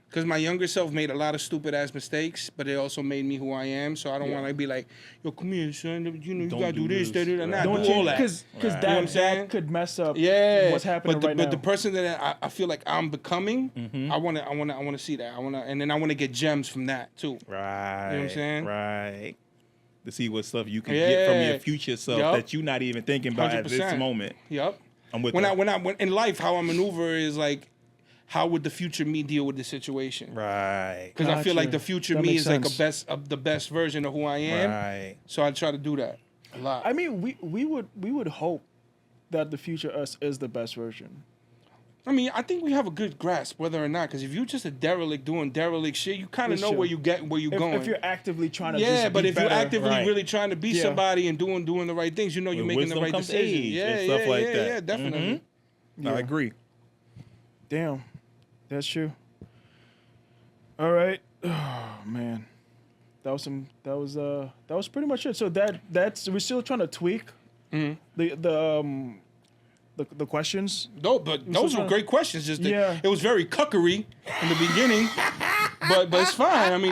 Because my younger self made a lot of stupid ass mistakes, but it also made me who I am. So I don't want to be like, yo, come here, son. You gotta do this, that, and that. Don't Do all that. because You know what I'm saying? that could mess up Yeah, what's happening but right now. the person that I feel like I'm becoming, I want to see that. And then I want to get gems from that too. Right. You know what I'm saying? Right. To see what stuff you can get from Yeah. your future self Yup. that you're not even thinking about at this 100%. moment. Yep. I'm with when that. when in life, how I maneuver is like, how would the future me deal with the situation? Right. Because I feel like Gotcha. the future That me makes is like sense. the best version of who I am. Right. So I try to do that a lot. I mean, we would hope that the future us is the best version. I think we have a good grasp whether or not. Because if you're just a derelict doing derelict shit, you kind of That's know true. where you're going. If you're actively trying to Yeah, just but be if you're better, actively Right. really trying to be Yeah. somebody and doing the right things, you know you're With making the wisdom right comes decision. age Yeah, and stuff like that. Yeah, definitely. I agree. Damn, that's true. All right, oh man, that was pretty much it. So that's we're still trying to tweak the questions. No, but those were great questions. Just Yeah. it was very cuckery in the beginning, but it's fine. I mean,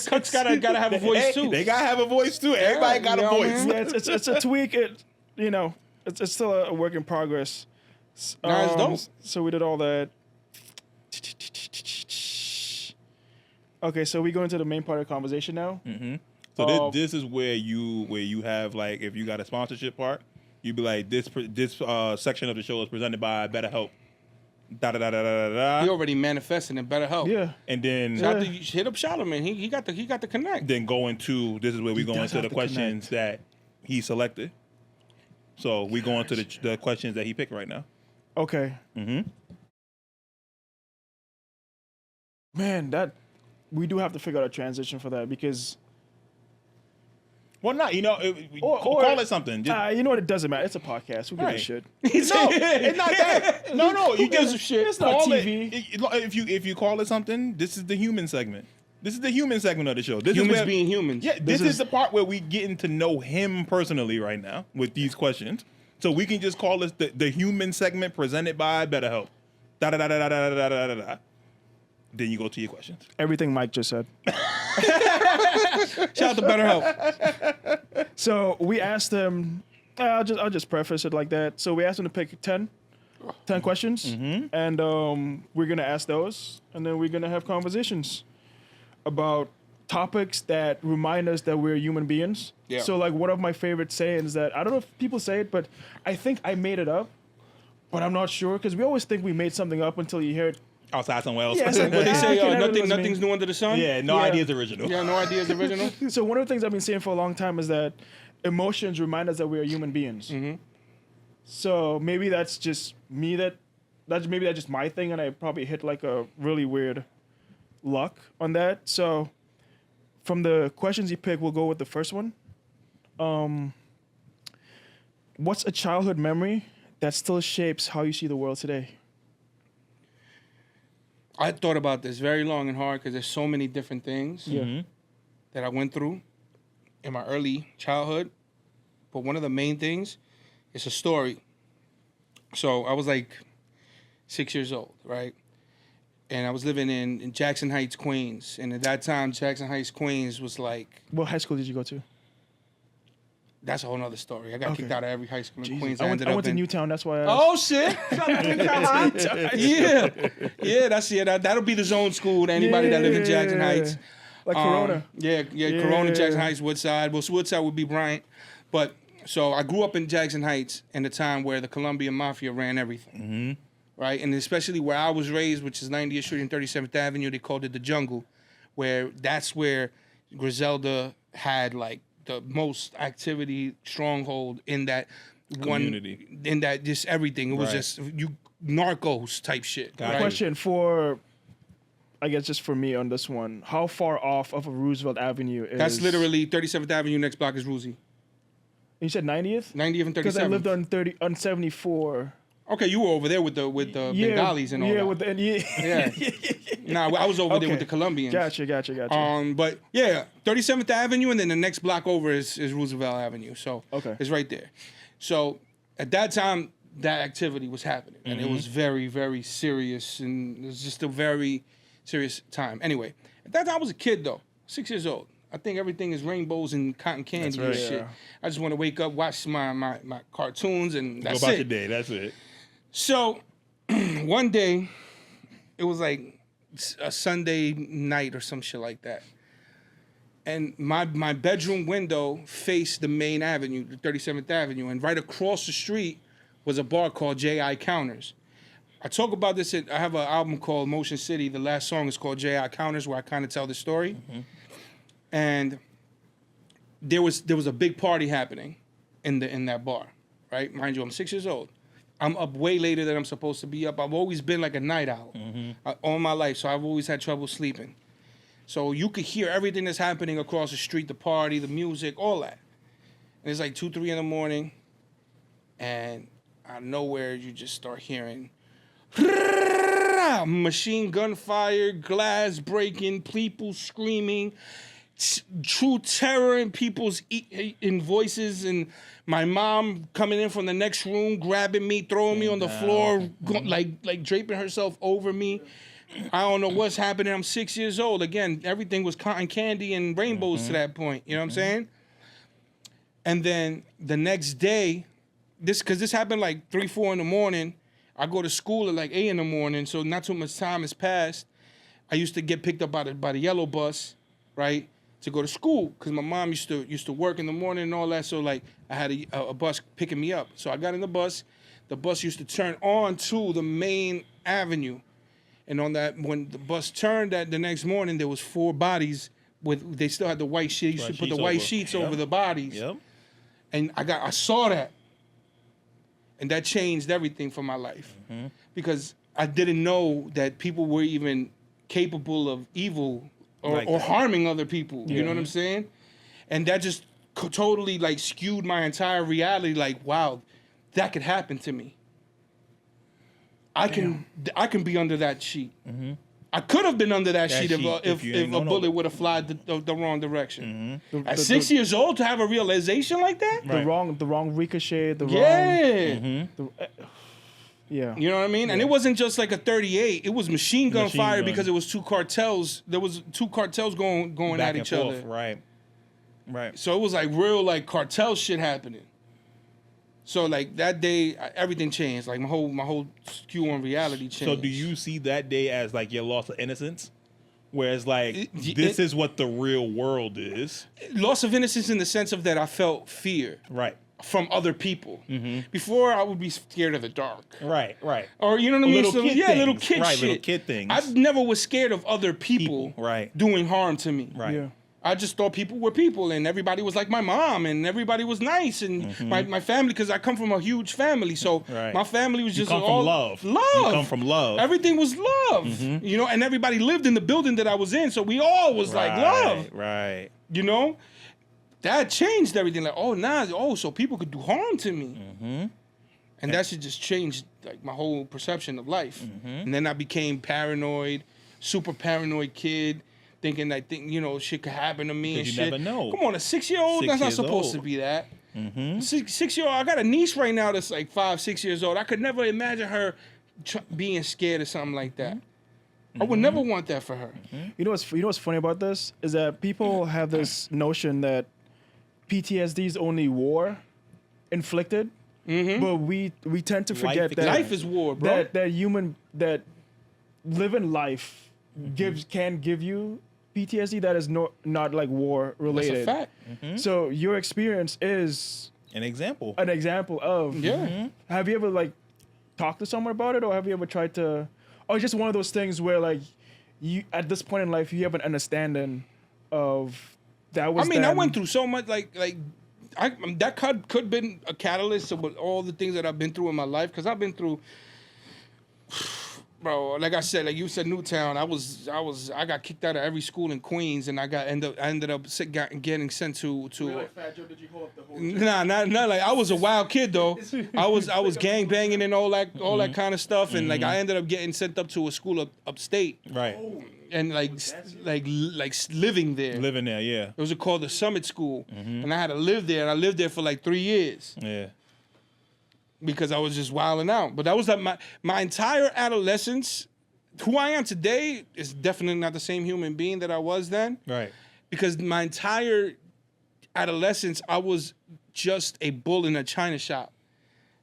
cuts gotta have a voice too. They gotta have a voice too. Everybody got a voice. Yeah, it's a tweak. It's still a work in progress. Nah, it's dope. So we did all that. Okay, so we go into the main part of the conversation now. So this is where you have like, if you got a sponsorship part, you'd be like, this section of the show is presented by BetterHelp. Da da da da da da. He already manifested in BetterHelp. Yeah. And then Hit up Charlamagne. He got the connect. then go into, this is where we go does into have the to questions that he selected. So we go into the questions that he picked right now. Okay. Man, we do have to figure out a transition for that because. Well, not, Or call it something. Just, You know what? It doesn't matter. It's a podcast. Who gives a Right. shit? no, it's not that. No, you gives a just shit? It's not call TV. If you call it something, this is the human segment. This is the human segment of the show. This Humans is where, being humans. Yeah, this is the part where we getting to know him personally right now with these questions. So we can just call this the human segment presented by BetterHelp. Da da da da da da da da da da. Then you go to your questions. Everything Mike just said. Shout out to BetterHelp. So we asked them. I'll just preface it like that. So we asked them to pick 10 questions, and we're gonna ask those, and then we're gonna have conversations about topics that remind us that we're human beings. Yeah. So like one of my favorite sayings that I don't know if people say it, but I think I made it up, but I'm not sure because we always think we made something up until you hear it. Outside somewhere else. Yeah, it's like, What they say, I can't nothing's new under the sun. Yeah, no Yeah. ideas original. Yeah, no idea is original. So one of the things I've been saying for a long time is that emotions remind us that we are human beings. So maybe that's just me. That's just my thing, and I probably hit like a really weird luck on that. So from the questions you pick, we'll go with the first one. What's a childhood memory that still shapes how you see the world today? I thought about this very long and hard because there's so many different things that I went through in my early childhood. But one of the main things is a story. So I was like 6 years old, right? And I was living in Jackson Heights, Queens. And at that time, Jackson Heights, Queens was like, What high school did you go to? that's a whole nother story. I got kicked out of every high school in Queens. I went to Newtown. That's why. Oh shit! Yeah, that's it. That'll be the zone school to anybody that live in Jackson Heights. Like Corona. Yeah, Corona, Jackson Heights, Woodside. Well, Woodside would be Bryant, but so I grew up in Jackson Heights in the time where the Colombian Mafia ran everything, right? And especially where I was raised, which is 90th Street and 37th Avenue, they called it the Jungle, that's where Griselda had like the most activity stronghold in that Community. one, in that just everything. It was Right. just narcos type shit. Got Right? Question for, I guess just for me on this one, how far off of a Roosevelt Avenue is? That's literally 37th Avenue. Next block is Ruzi. You said 90th? 90th and 37th. Because I lived on 74. Okay, you were over there with the Bengalis and all that. Yeah. Nah, I was over there Okay. with the Colombians. Gotcha. But yeah, 37th Avenue, and then the next block over is Roosevelt Avenue. So Okay. it's right there. So at that time, that activity was happening, and it was very, very serious, and it was just a very serious time. Anyway, at that time, I was a kid though, 6 years old. I think everything is rainbows and cotton candy and right. shit. Yeah. I just want to wake up, watch my cartoons, and that's Go about it. your day. That's it. So one day, it was like a Sunday night or some shit like that. And my bedroom window faced the main avenue, the 37th Avenue, and right across the street was a bar called J.I. Counters. I talk about this, I have an album called Motion City. The last song is called J.I. Counters, where I kind of tell the story. And there was a big party happening in that bar, right? Mind you, I'm 6 years old. I'm up way later than I'm supposed to be up. I've always been like a night owl all my life, so I've always had trouble sleeping. So you could hear everything that's happening across the street, the party, the music, all that. And it's like 2, 3 in the morning, and out of nowhere, you just start hearing machine gun fire, glass breaking, people screaming, true terror in people's in voices, and my mom coming in from the next room, grabbing me, throwing me on the floor, like draping herself over me. I don't know what's happening. I'm 6 years old. Again, everything was cotton candy and rainbows to that point. You know what I'm saying? And then the next day, because this happened like 3, 4 in the morning. I go to school at like 8 in the morning, so not too much time has passed. I used to get picked up by the yellow bus, right, to go to school, because my mom used to work in the morning and all that. So like I had a bus picking me up. So I got in the bus. The bus used to turn on to the main avenue. And on that, when the bus turned the next morning, there was 4 bodies they still had the white sheet. You used to put the white sheets over the bodies. Yep. And I saw that. And that changed everything for my life. Because I didn't know that people were even capable of evil or harming other people. You know what I'm saying? And that just totally like skewed my entire reality. Like, wow, that could happen to me. I can be under that sheet. I could have been under that sheet if a bullet would have flied the wrong direction. At 6 years old, to have a realization like that, the wrong ricochet, wrong. Yeah. You know what I mean? Yeah. And it wasn't just like a 38. It was machine gun fire because it was 2 cartels. There was 2 cartels going back at each forth. other. Right. So it was like real like cartel shit happening. So like that day, everything changed. Like my whole skew on reality changed. So do you see that day as like your loss of innocence? Whereas like this is what the real world is. Loss of innocence in the sense of that I felt fear. Right. From other people. Before, I would be scared of the dark. Right. Or you know what I mean? Little kid things. Little kid things. I never was scared of other people doing harm to me. Right. Yeah. I just thought people were people, and everybody was like my mom, and everybody was nice, and my family, because I come from a huge family, so my family was just from love. Love. You come from love. Everything was love, you know, and everybody lived in the building that I was in, so we all was like love. Right. You know? That changed everything. Like, so people could do harm to me. And that shit just changed like my whole perception of life. And then I became paranoid, super paranoid kid, thinking that shit could happen to me and you shit. never know. Come on, a 6-year-old, that's not supposed to be that. 6-year-old, I got a niece right now that's like 5, 6 years old. I could never imagine her being scared of something like that. I would never want that for her. You know what's funny about this is that people have this notion that PTSD is only war inflicted, but we tend to forget that life is war, bro. That living life can give you PTSD that is not like war related. That's a fact. So your experience is an example of Have you ever like talked to someone about it, or have you ever tried to? Or just one of those things where like you at this point in life you have an understanding of that was. I mean, I went through so much that could have been a catalyst of all the things that I've been through in my life, because I've been through. Bro, like I said, like you said, Newtown. I got kicked out of every school in Queens, and I ended up getting sent to. Really, Fat Joe, did you hold up the whole Nah, not like I was a wild kid though. I was gang banging and all that kind of stuff, and like I ended up getting sent up to a school upstate. Right. And like living there. Living there, yeah. It was called the Summit School, and I had to live there, and I lived there for like 3 years. Yeah. Because I was just wilding out. But that was like my entire adolescence. Who I am today is definitely not the same human being that I was then. Right. Because my entire adolescence, I was just a bull in a china shop.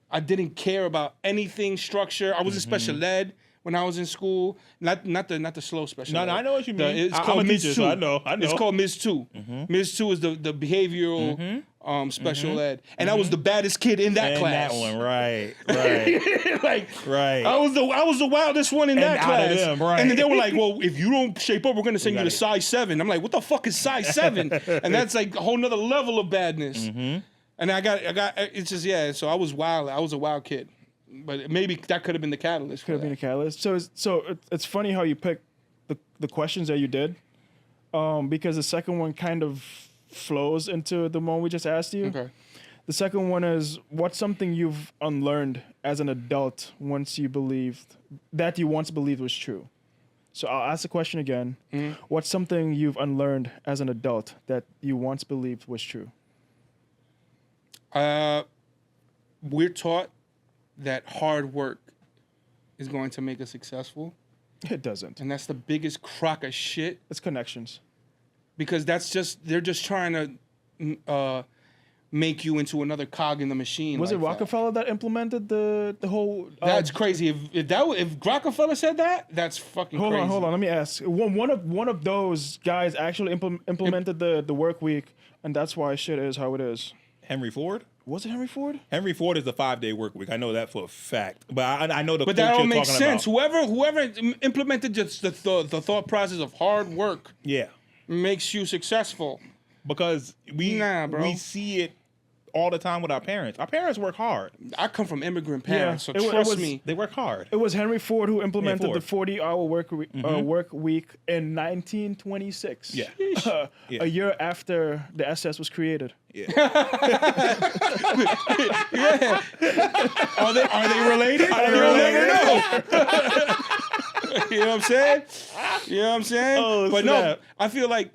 I didn't care about anything structure. I was in special ed when I was in school. Not the slow special ed. No, I know what you mean. It's called Ms. 2. So I know. It's called Ms. 2. Ms. 2 is the behavioral special ed. And I was the baddest kid in that class. That one, right. Right. I was the wildest one in that class. Out of them, right. And then they were like, well, if you don't shape up, we're going to send you to size 7. I'm like, what the fuck is size 7? And that's like a whole nother level of badness. And I got it's just, so I was wild. I was a wild kid. But maybe that could have been the catalyst. Could have been a catalyst. So it's funny how you picked the questions that you did, because the second one kind of flows into the one we just asked you. Okay. The second one is, what's something you've unlearned as an adult once you once believed was true? So I'll ask the question again. Mm-hmm. What's something you've unlearned as an adult that you once believed was true? We're taught that hard work is going to make us successful, It doesn't. and that's the biggest crock of shit. It's connections. Because they're just trying to make you into another cog in the machine. Was like it that. Rockefeller that implemented the whole? That's crazy. If Rockefeller said that, that's fucking Hold crazy. on. Let me ask. One of those guys actually implemented the work week, and that's why shit is how it is. Henry Ford? Was it Henry Ford? Henry Ford is the 5-day work week. I know that for a fact. But I know the But quote that you're don't make talking sense. about. Whoever implemented just the thought process of hard work Yeah. makes you successful. Because we see it all the time with our parents. Our parents work hard. I come from immigrant parents, Yeah, so trust me. They work hard. It was Henry Ford who implemented the Ford. 40-hour work week in 1926. Yeah. A year after the SS was created. Yeah. Are they related? You'll never know. You know what I'm saying? You know what I'm saying? Oh, but no, snap. I feel like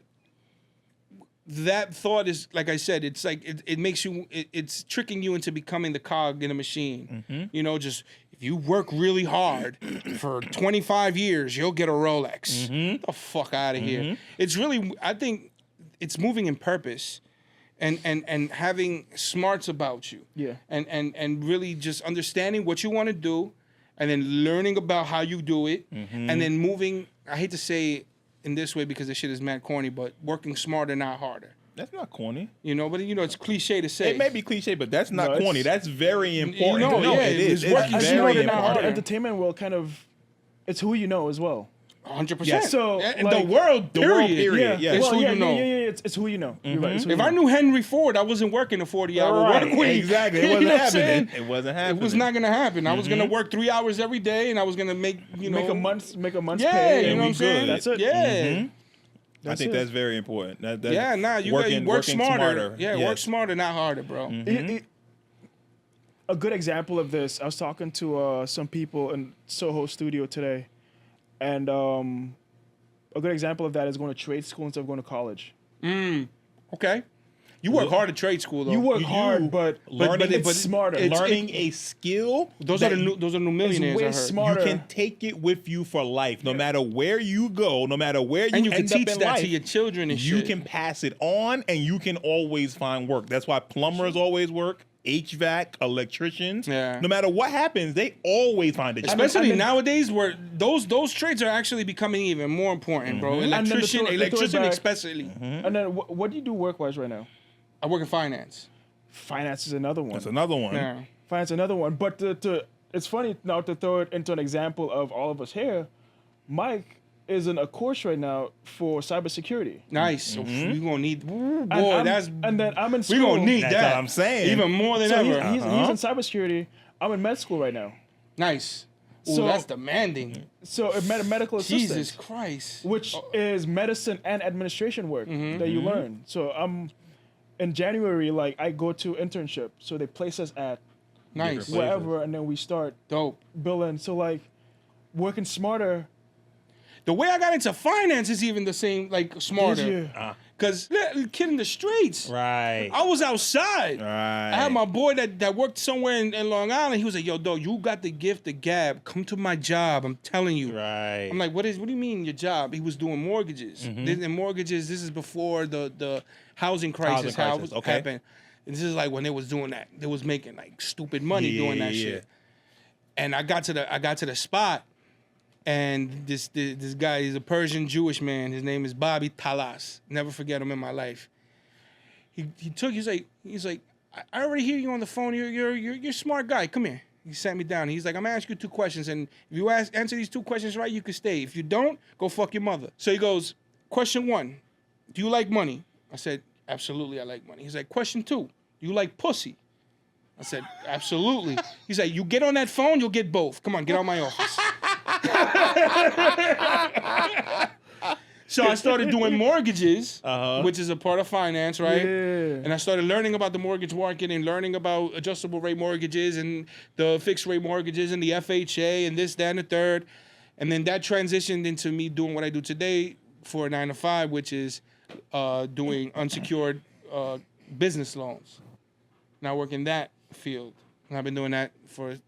that thought is, like I said, it's like it makes you, it's tricking you into becoming the cog in a machine. Mm-hmm. You know, just if you work really hard for 25 years, you'll get a Rolex. Mm-hmm. Get the fuck out of here. It's really, I think it's moving in purpose. And having smarts about you. Yeah. And really just understanding what you want to do and then learning about how you do it and then moving, I hate to say in this way because this shit is mad corny, but working smarter, not harder. That's not corny. You know, but it's cliche to say. It may be cliche, but that's not No, corny. That's very important. know, No, yeah, it is. it's working It's smarter, very not The harder. important. entertainment world kind of, it's who you know as well. 100%. Yeah, so, And like, the world, period. period. Yeah. It's well, who yeah, you know. Yeah, it's who you know. You're right, it's who If you I know. knew Henry Ford, I wasn't working a 40-hour Right, work week. exactly. It You wasn't know what I'm happening. saying? It wasn't happening. It was not gonna happen. I was gonna work 3 hours every day, and I was gonna make make a month's Yeah, pay. you know what I'm we saying? good. That's it. Yeah. I think it. that's very important. That's Yeah, nah, you working, work working smarter. Yeah, work Yes. smarter, not harder, bro. A good example of this, I was talking to some people in Soho studio today, and a good example of that is going to trade school instead of going to college. Okay. You work hard at trade school, though. You work You hard, do. but Learning it's but smarter. Learning a skill. Those are that the new millionaires. way I heard. smart. You can take it with you for life, no matter where you go, no matter where you And you can end up teach in that life. to your children and You shit. can pass it on, and you can always find work. That's why plumbers always work. HVAC, electricians. Yeah. No matter what happens, they always find a job. Especially and then- nowadays, where those trades are actually becoming even more important, bro. And then the Electrician, throw it back. especially. And then what do you do work-wise right now? I work in finance. Finance is another one. That's another one. Yeah. Finance is another one. But it's funny now to throw it into an example of all of us here. Mike is in a course right now for cybersecurity. Nice. We're gonna need. Ooh, boy, And then I'm in we school. gonna need That's that. what I'm saying. Even more than So ever. he's in cybersecurity. I'm in med school right now. Nice. Ooh, So- that's demanding. So a medical assistant. Jesus Christ. Which is medicine and administration work that you learn. So in January, like I go to internship. So they place us at Nice. Different wherever, and then we start Dope. billing. So like working smarter. The way I got into finance is even the same, like smarter. Did you? Cause kid in the streets. Right. I was outside. Right. I had my boy that worked somewhere in Long Island. He was like, "Yo, dog, you got the gift, the gab. Come to my job. I'm telling you." Right. I'm like, what do you mean your job? He was doing mortgages. This is before the housing crisis, crisis, okay. happened. And this is like when they was doing that. They was making like stupid money doing that shit. And I got to the spot, and this guy, he's a Persian Jewish man. His name is Bobby Talas. Never forget him in my life. He's like, I already hear you on the phone. You're a smart guy. Come here. He sat me down. He's like, I'm gonna ask you 2 questions, and if you answer these 2 questions right, you can stay. If you don't, go fuck your mother. So he goes, question 1, do you like money? I said, absolutely, I like money. He's like, question 2, do you like pussy? I said, absolutely. He's like, you get on that phone, you'll get both. Come on, get out of my office. So I started doing mortgages, which is a part of finance, right? Yeah. And I started learning about the mortgage market and learning about adjustable rate mortgages and the fixed rate mortgages and the FHA and this, that, and the third. And then that transitioned into me doing what I do today for a 9 to 5, which is doing unsecured business loans. And I work in that field. And I've been doing that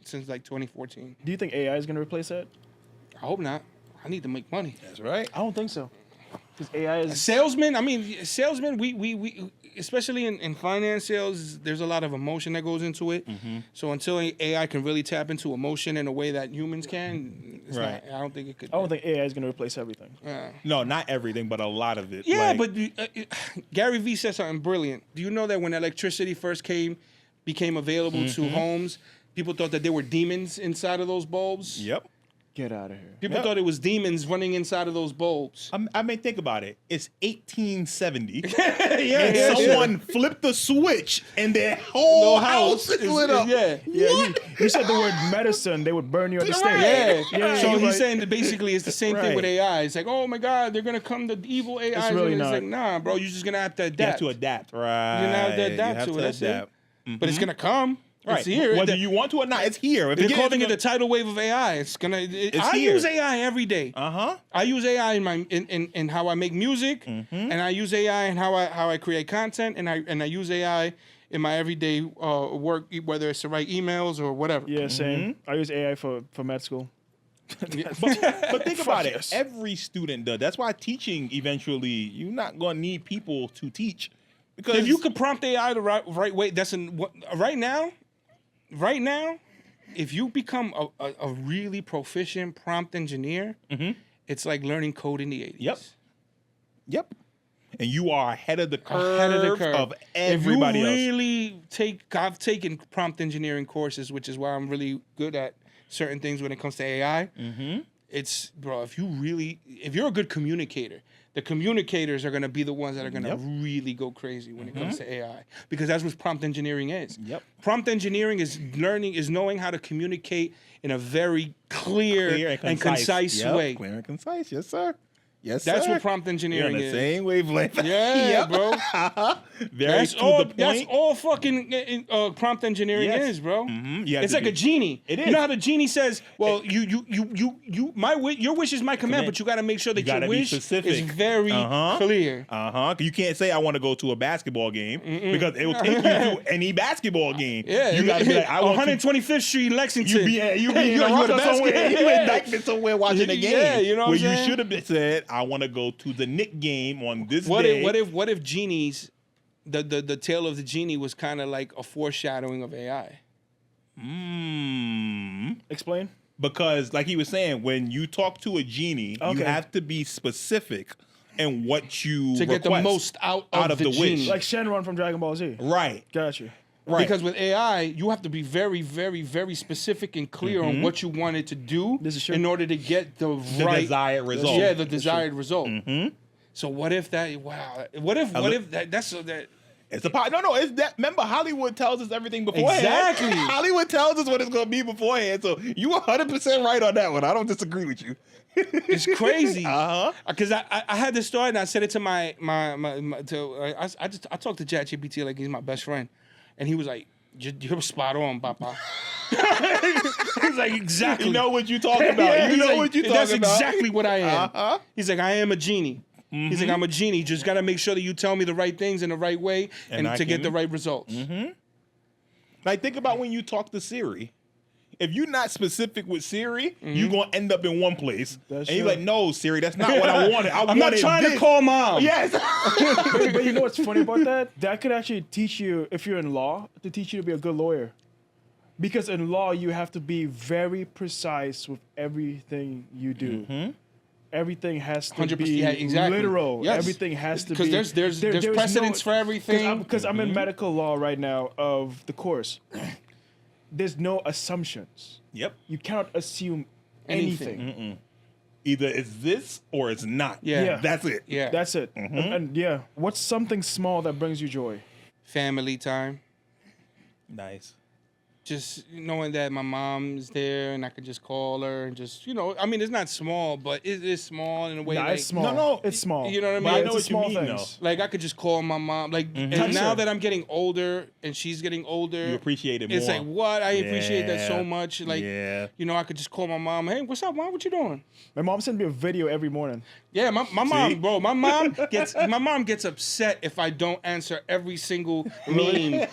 since like 2014. Do you think AI is going to replace that? I hope not. I need to make money. That's right. I don't think so. Because AI is... Salesmen, we especially in finance sales, there's a lot of emotion that goes into it. Mm-hmm. So until AI can really tap into emotion in a way that humans can, I don't think it could. I don't think AI is going to replace everything. No, not everything, but a lot of it. Yeah, but Gary Vee said something brilliant. Do you know that when electricity first became available to homes, people thought that there were demons inside of those bulbs? Yep. Get out of here. People thought it was demons running inside of those bulbs. I mean, think about it. It's 1870. And someone flipped the switch and their whole house is lit up. Yeah. You said the word medicine, they would burn you at the stake. Yeah. So he's saying that basically it's the same thing with AI. It's like, oh my God, they're going to come to evil AI. It's really not. It's like, nah, bro, you're just going to have to adapt. You have to adapt, right. You're going to have to adapt to it. That's it. Mm-hmm. But it's going to come. Right. It's here. Whether you want to or not, it's here. They're calling it the tidal wave of AI. I use AI every day. I use AI in how I make music, and I use AI in how I create content, and I use AI in my everyday work, whether it's to write emails or whatever. Yeah, same. I use AI for med school. But think about it. Every student does. That's why teaching eventually, you're not going to need people to teach. Because if you could prompt AI the right way, right now, if you become a really proficient prompt engineer, it's like learning code in the 80s. Yep. And you are ahead of the curve of everybody else. If you really I've taken prompt engineering courses, which is why I'm really good at certain things when it comes to AI. It's, bro, if you're a good communicator, the communicators are going to be the ones that are going to really go crazy when it comes to AI, because that's what prompt engineering is. Prompt engineering is knowing how to communicate in a very clear and concise way. Clear and concise, yes, sir. Yes, that's sir. what prompt engineering is. Same wavelength. Yeah, bro. Very to the point. That's all fucking prompt engineering is, bro. It's like a genie. It is. You know how the genie says, "Well, your wish is my command, but you got to make sure that your wish is very clear." You can't say I want to go to a basketball game because it will take you to any basketball game. Yeah, you got to be like, I want 125th Street, Lexington. You be in Dykeman somewhere watching a game. Yeah, you know what I'm saying? You should have said, I want to go to the Knick game on this day. What if genies, the tale of the genie was kind of like a foreshadowing of AI? Explain. Because, like he was saying, when you talk to a genie, you have to be specific in what you to get the most out of the wish. genie. Like Shenron from Dragon Ball Z. Right. Got you. Right. Because with AI, you have to be very, very, very specific and clear on what you want it to do in order to get the desired result. Yeah, the desired result. So what if that? Wow. What if that's so that? It's it's that. Remember, Hollywood tells us everything beforehand. Exactly. Hollywood tells us what it's going to be beforehand. So you 100% right on that one. I don't disagree with you. It's crazy. Because I had this story and I said it to I talked to ChatGPT like he's my best friend. And he was like, "You're spot on, Papa." He's like, "Exactly. You know what you're talking about. You know what you're talking about. That's about. exactly what I am." He's like, "I am a genie." He's like, "I'm a genie. Just got to make sure that you tell me the right things in the right way and to get the right results." Like, think about when you talk to Siri. If you're not specific with Siri, you're going to end up in one place. And you're like, "No, Siri, that's not what I wanted. I'm not trying to call mom." Yes. But you know what's funny about that? That could actually teach you, if you're in law, to teach you to be a good lawyer. Because in law, you have to be very precise with everything you do. Everything has to be literal. Yes. Everything has to be... Because there's precedence for everything. Because I'm in medical law right now of the course. There's no assumptions. Yep. You cannot assume anything. Either it's this or it's not. Yeah. That's it. Yeah. That's it. And what's something small that brings you joy? Family time. Nice. just knowing that my mom's there and I could just call her and just, I mean, it's not small, but it is small in a way. Nah, like, it's small. No, it's small. You know what I mean? But I It's know the what you small mean, things. though. like I could just call my mom. Like, and Text now her. that I'm getting older and she's getting older, You appreciate it more. it's like, what? I appreciate that so Yeah. much. Like, Yeah. I could just call my mom. Hey, what's up, mom? What you doing? My mom sends me a video every morning. Yeah, my mom, See? bro. My mom gets upset if I don't answer every single meme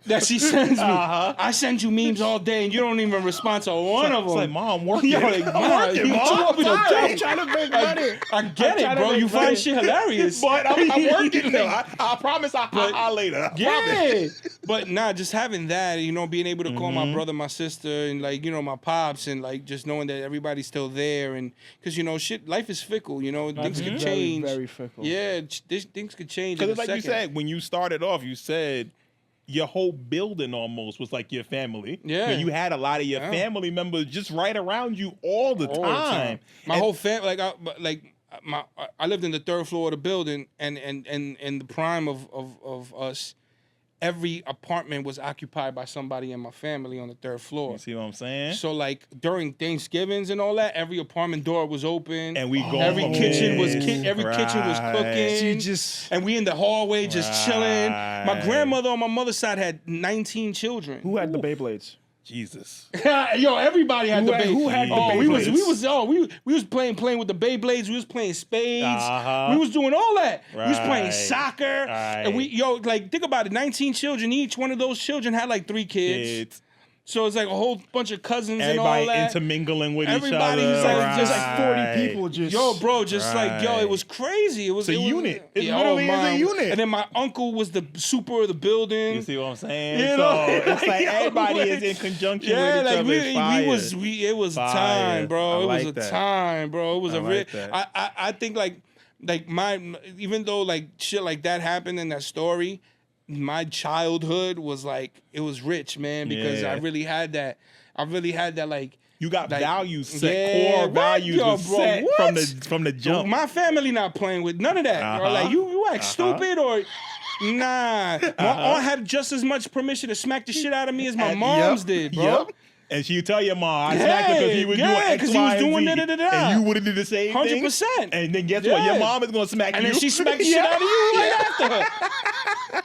that she sends me. I send you memes all day and you don't even respond to one of them. It's like, Mom, working. Yo, like, Mom, you want me to I'm do? trying to make money. I get it, bro. You find shit hilarious. But I'm working though. I promise I'll later. I promise. Yeah, but nah, just having that, being able to call my brother, my sister, and like, my pops, and like just knowing that everybody's still there, and because shit, life is fickle, things could change. Very, very fickle. Yeah, things could change. In Because a like you second. said, when you started off, you said your whole building almost was like your family. Yeah. You had a lot of your family members just right around you all the time. My whole family, I lived in the third floor of the building, and in the prime of us, every apartment was occupied by somebody in my family on the third floor. You see what I'm saying? So like during Thanksgivings and all that, every apartment door was open, And we go every home. kitchen was cooking. She just And we in the hallway just chilling. My Right. grandmother on my mother's side had 19 children. who had the Beyblades? Jesus. Yo, everybody had Who the had- Beyblades. who had the we was playing with the Beyblades. We was playing spades. Uh-huh. We was doing all that. We was playing Right. soccer. Right. And think about it, 19 children. Each one of those children had like 3 kids. Kids. So it's like a whole bunch of cousins and all Everybody that. intermingling with Everybody each was other. like- Just like 40 people just Yo, bro, just like, yo, it was crazy. It was It's a it was- unit. It Yeah, literally is a man. unit. And then my uncle was the super of the building. You see what I'm saying? You So know? it's like Yo, everybody like- is in conjunction Yeah, with each like other. It's fire. it was a Fire. time, bro. I It was like a that. time, bro. It was I a like real. that. I think like even though like shit like that happened in that story, my childhood was like it was rich, man, because Yeah. I really had that. Like. You got Like, values set, yeah, core what? values Yo, was bro, set what? from the jump. My family not playing with none of that. Bro. Uh-huh. Like you act stupid or nah. My aunt had just as much permission to smack the shit out of me as my And- mom's yep, did, bro. Yep. And she tell your mom, I smacked him because he was doing X, 'cause he was Y, and doing Z. da-da-da-da. And you would have did the same thing. 100%. And then guess what? Your Yeah. mom is going to smack And you. then she smacked the shit out of you right after her.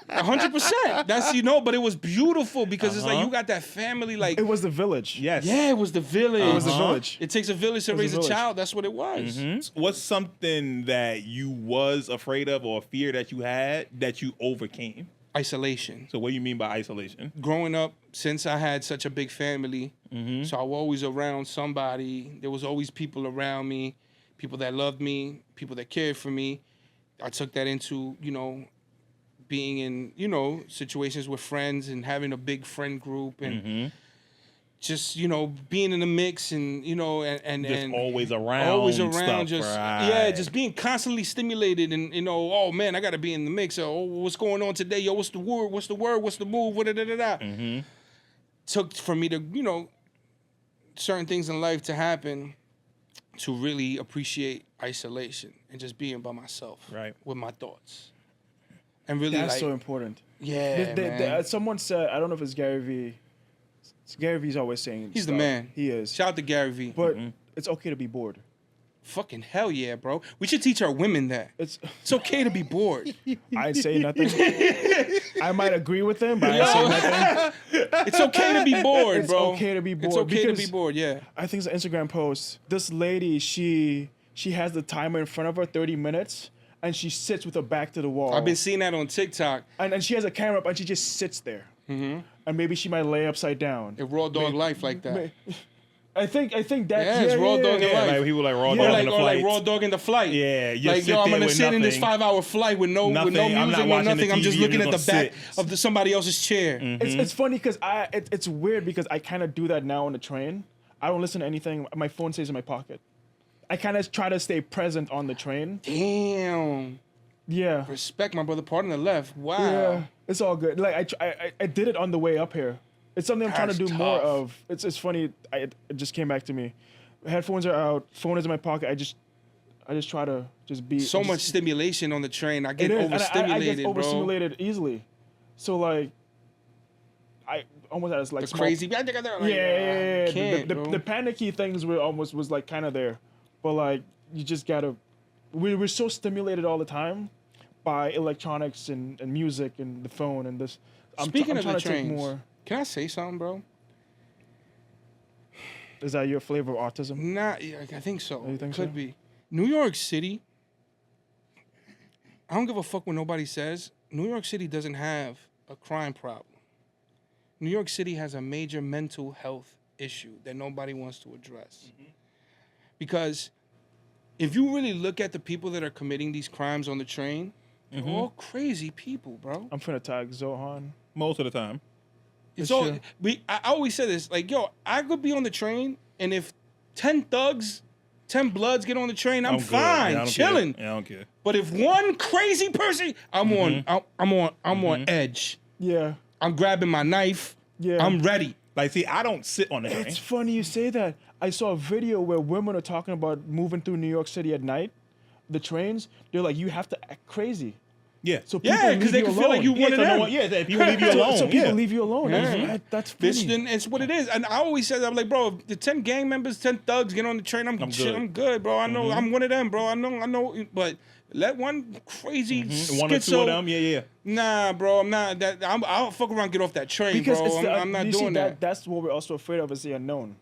100%. That's but it was beautiful because it's like you got that family like It was the village. Yes. yeah, it was the village. It was the village. It takes a village to was a raise a village. child. That's what it was. What's something that you was afraid of or a fear that you had that you overcame? Isolation. So what do you mean by isolation? Growing up, since I had such a big family, so I was always around somebody. There was always people around me, people that loved me, people that cared for me. I took that into, being in, situations with friends and having a big friend group and just, being in the mix and, and Just always around. always around, stuff, just right. yeah, just being constantly stimulated, and oh man, I gotta be in the mix. Oh, what's going on today? Yo, what's the word? What's the word? What's the move? What Took for me to certain things in life to happen to really appreciate isolation and just being by myself, Right. with my thoughts, and really That's like so important. yeah, man. Someone said, I don't know if it's Gary Vee. Gary Vee's always saying He's the stuff. man. He is. Shout out to Gary Vee. But it's okay to be bored. Fucking hell yeah, bro. We should teach our women that. It's It's okay to be bored. I say nothing. I might agree with him, but I say nothing. It's okay to be bored, It's bro. okay to be It's bored okay to be because- bored, yeah. I think it's an Instagram post. This lady, she has the timer in front of her, 30 minutes, and she sits with her back to the wall. I've been seeing that on TikTok. and she has a camera up, and she just sits there. And maybe she might lay upside down. A raw dog life like that. I think that Yeah, it's raw dog in Yeah, life. like people like raw Or dog like, in the or like flights. raw dog in the flight. Yeah, you like sit yo, I'm there gonna with sit in this nothing. 5-hour flight with no Nothing. music, I'm not no watching nothing. the I'm just TV, looking I'm at the just back gonna sit. of somebody else's chair. It's funny because it's weird because I kind of do that now on the train. I don't listen to anything. My phone stays in my pocket. I kind of try to stay present on the train. Damn. Yeah. Respect, my brother. Pardon the left. Wow. Yeah. It's all good. Like I did it on the way up here. It's something I'm trying to That's do more tough. of. It's funny. It just came back to me. Headphones are out. Phone is in my pocket. I just try to just be So just- much stimulation on the train. I get It is. And I overstimulated, get bro. overstimulated easily. So like, almost as like The small, crazy. Like, yeah. Can't, The panicky things were almost was like kind of there, but like you just gotta. We're so stimulated all the time by electronics and music and the phone and this. Speaking of trying the to take trains, more. can I say something, bro? Is that your flavor of autism? Nah, I think so. You think Could so? be. New York City. I don't give a fuck what nobody says. New York City doesn't have a crime problem. New York City has a major mental health issue that nobody wants to address. Because if you really look at the people that are committing these crimes on the train, they're all crazy people, bro. I'm finna tag Zohan. Most of the time. It's For all. sure. I always say this, like, yo, I could be on the train, and if 10 thugs, 10 bloods get on the train, I'm good. fine, Yeah, I don't chilling. care. Yeah, I don't care. But if one crazy person, I'm on edge. Yeah. I'm grabbing my knife. Yeah. I'm ready. Like, see, I don't sit on the train. It's funny you say that. I saw a video where women are talking about moving through New York City at night. The trains, they're like, you have to act crazy. Yeah. So people Yeah, leave because they you can alone. feel like you one of so no them. one, if people leave you alone. So people yeah. leave you alone. Yeah. That's funny. Bitch, then it's what it is. And I always said, I'm like, bro, if the 10 gang members, 10 thugs get on the train, I'm good, bro. I know I'm one of them, bro. I know. But let one crazy One or two of them, yeah. Nah, bro, I'm not. I'll fuck around, and get off that train, Because bro. it's I'm not you doing see, that. That's what we're also afraid of is the unknown.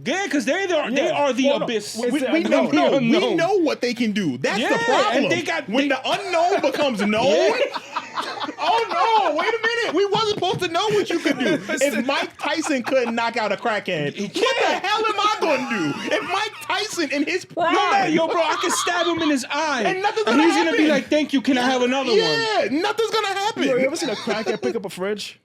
Yeah, because they are Yeah. the Well, no, abyss. It's We the know, unknown. we know what they can do. That's Yeah, the problem. and they got- when the unknown becomes known. Oh no! Wait a minute. We wasn't supposed to know what you could do. If Mike Tyson couldn't knock out a crackhead, what the hell am I going to do? If Mike Tyson in his prime, Yo, bro, I can stab him in his eye, And nothing's he's gonna gonna be happen. like, "Thank you. Can I have another one?" yeah, nothing's gonna happen. Yo, you ever seen a crackhead pick up a fridge?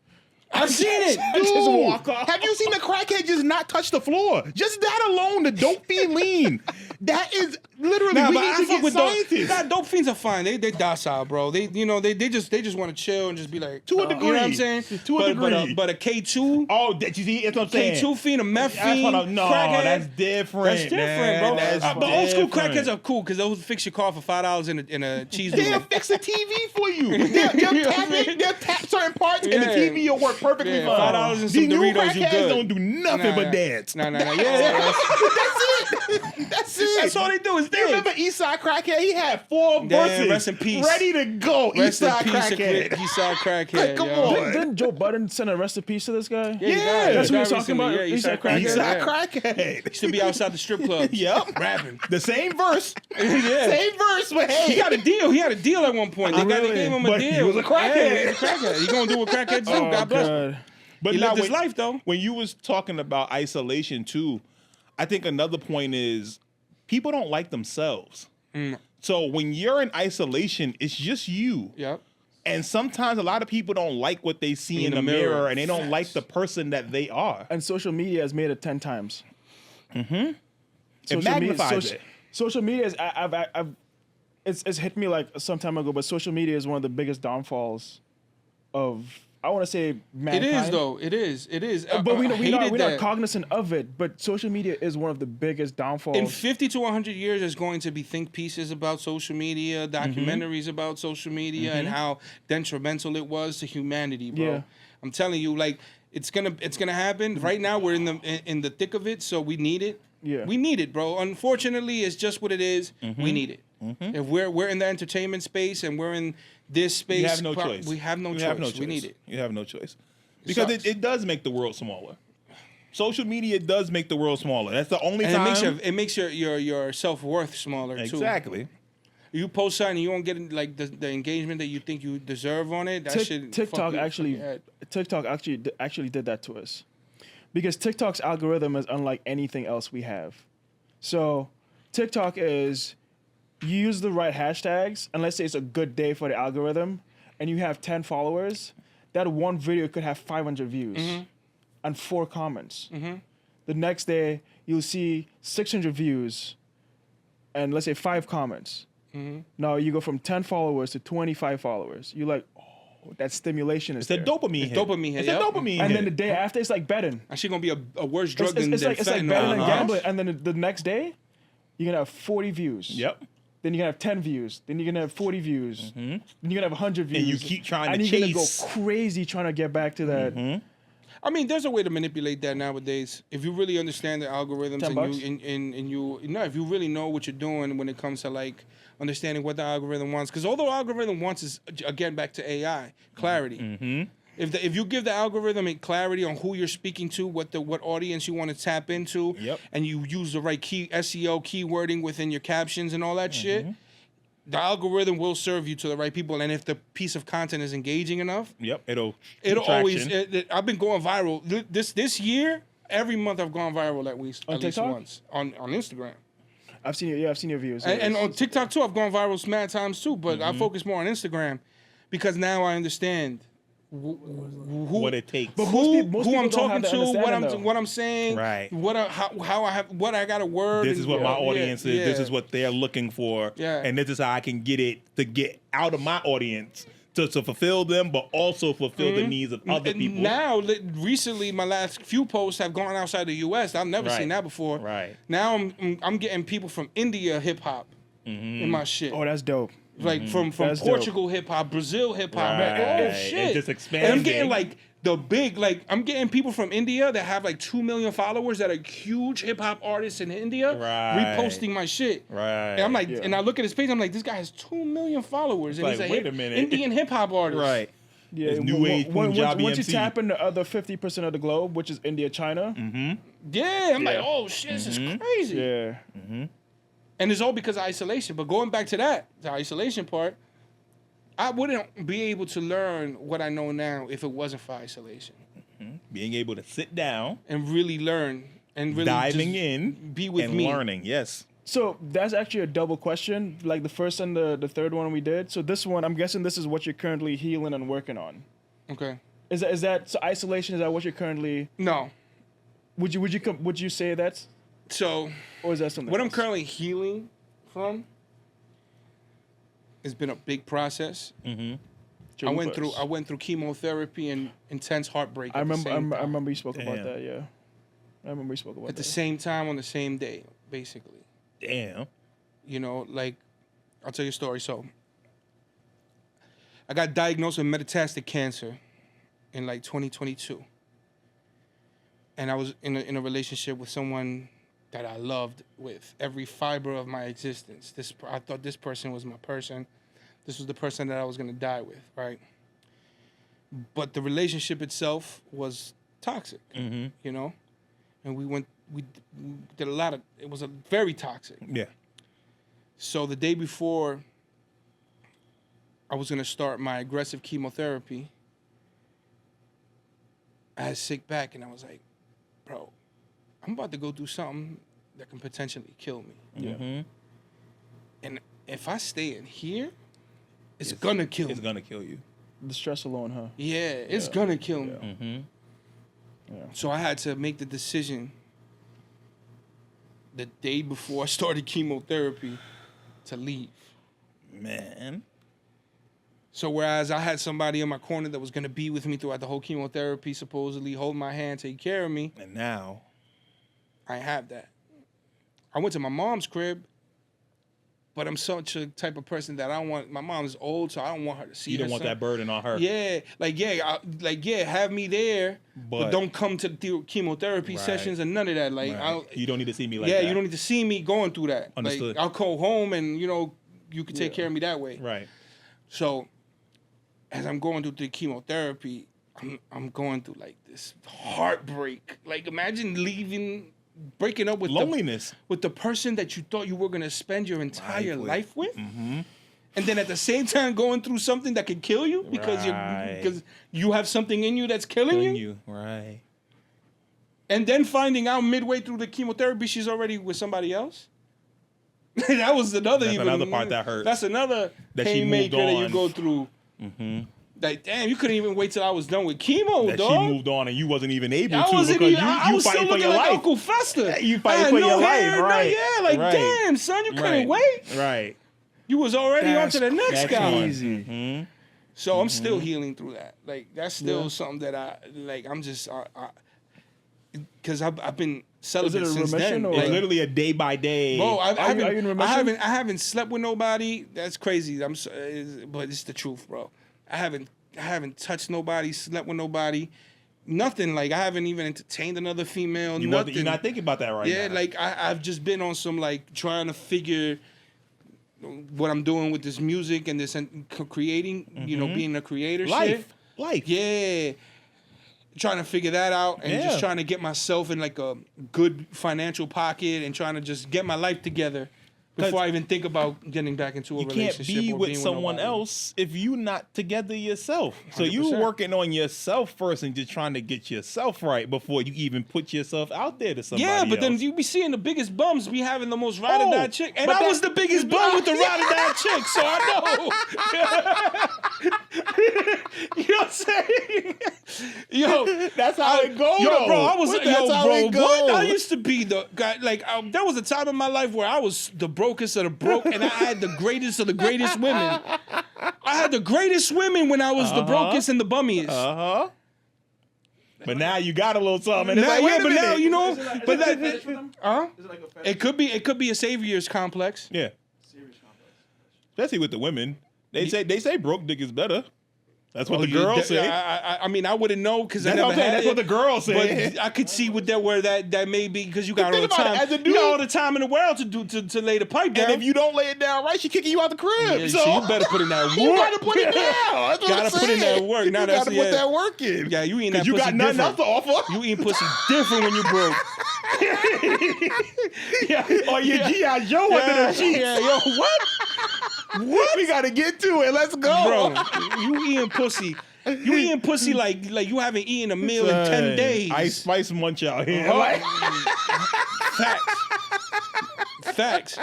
I've seen it. Dude, Just walk off. have you seen the crackhead just not touch the floor? Just that alone, the dope fiend lean. That is literally Nah, we but need I to fuck get with scientists. dope. Nah, dope fiends are fine. They docile, bro. They just want to chill and just be like To a You know what degree. I'm saying? To a degree. But a K2, Oh, that you see, that's what I'm saying. K2 fiend, a meth That's fiend, what I'm- no, crackhead. that's different. That's different, man. bro. That's But old school different. crackheads are cool because they'll fix your car for $5 in a cheese They'll doodle. fix the TV for you. They'll tap certain parts and the Yeah. TV will work perfectly Yeah, fine. $5 and The some new Doritos, you crackheads good. don't do nothing but dance. Nah. Yeah, That's it. that's all they do is You dance. remember Eastside Crackhead? He had 4 Damn, verses rest in peace. ready to go. Rest in Eastside peace, Crackhead. Eastside crackhead. Like, come yo. on. Didn't Joe Budden send a rest in peace to this guy? Yeah, he Yeah. died. That's He what he was died talking recently. about? Yeah, Eastside Eastside Eastside crackhead. Yeah. Crackhead. Used to be outside the strip club. Yep. Rapping. The same verse. Yeah. Same verse, but hey. He got a deal. He had a deal at one point. They Really? gave him a But deal. he was a crackhead. Yeah, he was a crackhead. He gonna do what crackheads do. Oh, God bless him. God. But He now lived his when- life though. When you was talking about isolation too, I think another point is people don't like themselves. So when you're in isolation, it's just you. Yep. And sometimes a lot of people don't like what they see in the mirror and they don't like the person that they are. And social media has made it 10 times. It magnifies it. Social media is it's hit me like some time ago, but social media is one of the biggest downfalls of I want to say It mankind. is though. It is. But we're hated not that. cognizant of it. But social media is one of the biggest downfalls. In 50 to 100 years, there's going to be think pieces about social media, documentaries about social media, and how detrimental it was to humanity, bro. Yeah. I'm telling you, like it's gonna happen. Right now, we're in the thick of it, so we need it. Yeah. We need it, bro. Unfortunately, it's just what it is. We need it. If we're in the entertainment space and we're in this space, You have no choice. We have no choice. We need it. You have no choice. Because sucks. it does make the world smaller. Social media does make the world smaller. That's the only And time. it makes your self-worth smaller too. Exactly. You post something, you don't get like the engagement that you think you deserve on it. That shit. TikTok fuck actually your head. actually did that to us, because TikTok's algorithm is unlike anything else we have. So TikTok is you use the right hashtags, and let's say it's a good day for the algorithm, and you have 10 followers, that one video could have 500 views and 4 comments. The next day you'll see 600 views and let's say 5 comments. Now you go from 10 followers to 25 followers. You're like, oh, that stimulation is It's a there. dopamine hit. Dopamine hit, It's yep. a dopamine And hit. then the day after, it's like betting. Actually gonna be a worse drug than It's like fentanyl. betting and Uh-huh. gambling. And then the next day, you're gonna have 40 views. Yep. Then you're gonna have 10 views. Then you're gonna have 40 views. Then you're gonna have 100 views. And you keep trying and to you're chase. gonna go crazy trying to get back to that. I mean, there's a way to manipulate that nowadays. If you really understand the algorithms $10. if you really know what you're doing when it comes to like understanding what the algorithm wants, because although algorithm wants is again back to AI clarity. Mm-hmm. If you give the algorithm a clarity on who you're speaking to, what audience you want to tap into, and you use the right SEO keywording within your captions and all that shit, the algorithm will serve you to the right people. And if the piece of content is engaging enough, it'll always. I've been going viral this year. Every month I've gone viral at least once on Instagram. I've seen your views. And on TikTok too, I've gone viral mad times too. But I focus more on Instagram because now I understand what it takes. But who don't I'm talking have to, what I'm saying, right? How I got to word. This is what my audience is. This is what they're looking for, and this is how I can get it to get out of my audience to fulfill them, but also fulfill the needs of other people. Now, recently, my last few posts have gone outside the U.S. I've never seen that before. Right now, I'm getting people from India hip hop in my shit. Oh, that's dope. Like from Portugal hip hop, Brazil hip hop. Right. Like, oh shit! And just expanding. And I'm getting like I'm getting people from India that have like 2 million followers that are huge hip hop artists in India reposting my shit. Right. And I'm like, and I look at his page, I'm like, this guy has 2 million followers, and like, he's wait a minute. Indian hip hop artist. Right. Yeah, new age Punjabi once you MC. tap in the other 50% of the globe, which is India, China. Yeah, I'm like, oh shit, this is crazy. Yeah. And it's all because of isolation. But going back to the isolation part, I wouldn't be able to learn what I know now if it wasn't for isolation. Being able to sit down and really learn and really diving in, be with and me, learning. Yes. So that's actually a double question, like the first and the third one we did. So this one, I'm guessing this is what you're currently healing and working on. Okay. Is that so? Isolation, is that what you're currently? No. Would you say that's so? Or is that something? What else? I'm currently healing from. It's been a big process. I went through chemotherapy and intense heartbreak. I remember you spoke about that. Yeah, I remember you spoke about that. At the same time, on the same day, basically. Damn. You know, like, I'll tell you a story. So, I got diagnosed with metastatic cancer in like 2022, and I was in a relationship with someone that I loved with every fiber of my existence. I thought this person was my person. This was the person that I was gonna die with, right? But the relationship itself was toxic, you know? And we did a lot of, it was very toxic. Yeah. So the day before I was gonna start my aggressive chemotherapy, I had sick back and I was like, bro, I'm about to go do something that can potentially kill me. Yeah. And if I stay in here, it's gonna kill me. It's gonna kill you. The stress alone, huh? Yeah, it's gonna kill me. Yeah. So I had to make the decision the day before I started chemotherapy to leave. Man. So whereas I had somebody in my corner that was gonna be with me throughout the whole chemotherapy, supposedly hold my hand, take care of me, And now. I have that. I went to my mom's crib, but I'm such a type of person that my mom is old, so I don't want her to see. You don't want that burden on her. Yeah, have me there, but don't come to the chemotherapy sessions and none of that. Like, you don't need to see me like that. Yeah, you don't need to see me going through that. Understood. Like, I'll go home and you can take care of me that way. Right. So, as I'm going through the chemotherapy, I'm going through like this heartbreak. Like, imagine breaking up with loneliness with the person that you thought you were gonna spend your entire life with, and then at the same time going through something that could kill you because you have something in you that's killing you. Right. And then finding out midway through the chemotherapy she's already with somebody else. That was another part that hurt. That's another haymaker that you go through. Like, damn, you couldn't even wait till I was done with chemo, that dog. she moved on and you wasn't even able to I was fighting still for looking your like life. Uncle Fester. You fighting for your life, right? Damn, son, you couldn't wait. Right. You was already on to the next guy. Easy. So I'm still healing through that. Like, that's still something that I'm just, because I've been celibate since then. Or? It's literally a day by day. Bro, I I haven't slept with nobody. That's crazy. But it's the truth, bro. I haven't touched nobody, slept with nobody nothing. Like I haven't even entertained another female. Nothing. You're not thinking about that right now. Yeah, like I've just been on some like trying to figure what I'm doing with this music and this creating. You know, being a creator. Life. Yeah. Trying to figure that out and just trying to get myself in like a good financial pocket and trying to just get my life together before I even think about getting back into a relationship. You can't be or with being someone nobody. else if you're not together yourself. So 100%. you working on yourself first and just trying to get yourself right before you even put yourself out there to somebody Yeah, but else. then you be seeing the biggest bums be having the most ride or die chick. And but I was the biggest bum with the ride or die chick, so I know. You know what I'm saying? Yo, that's how it goes. Yo, bro, I was That's yo, how bro. it What? goes. I used to be the guy. Like there was a time in my life where I was the brokest of the broke, and I had the greatest of the greatest women. I had the greatest women when I was the brokest and the bummiest. But now you got a little something. And Now, it's like, yeah, wait a but now minute. you know. Is it like- But is it a that, fetish for them? huh? Is it like a fetish? It could be a savior's complex. Yeah, Serious complex. especially with the women. They say broke dick is better. That's what Oh, the girls say. I mean, I wouldn't know because I That's never what I'm saying. had That's it. what the girls say. But I could see where that may be because you got all the think about time. it, as a You dude- got all the time in the world to lay the pipe down. And if you don't lay it down right, she kicking you out the crib. Yeah, so you better put in that work. You gotta put it down. That's what Gotta I'm put in saying. that work. Now you that's- gotta yeah. put that work in. Yeah, you eating 'Cause that you pussy got nothing else different. to offer. You eating pussy different when you broke. Or your G.I. Joe under the sheets. Yeah, yo, what? What? We gotta get to it. Let's go. Bro, you eating pussy. You eating pussy like you haven't eaten a meal in 10 days. Ice Spice munch out here. Facts.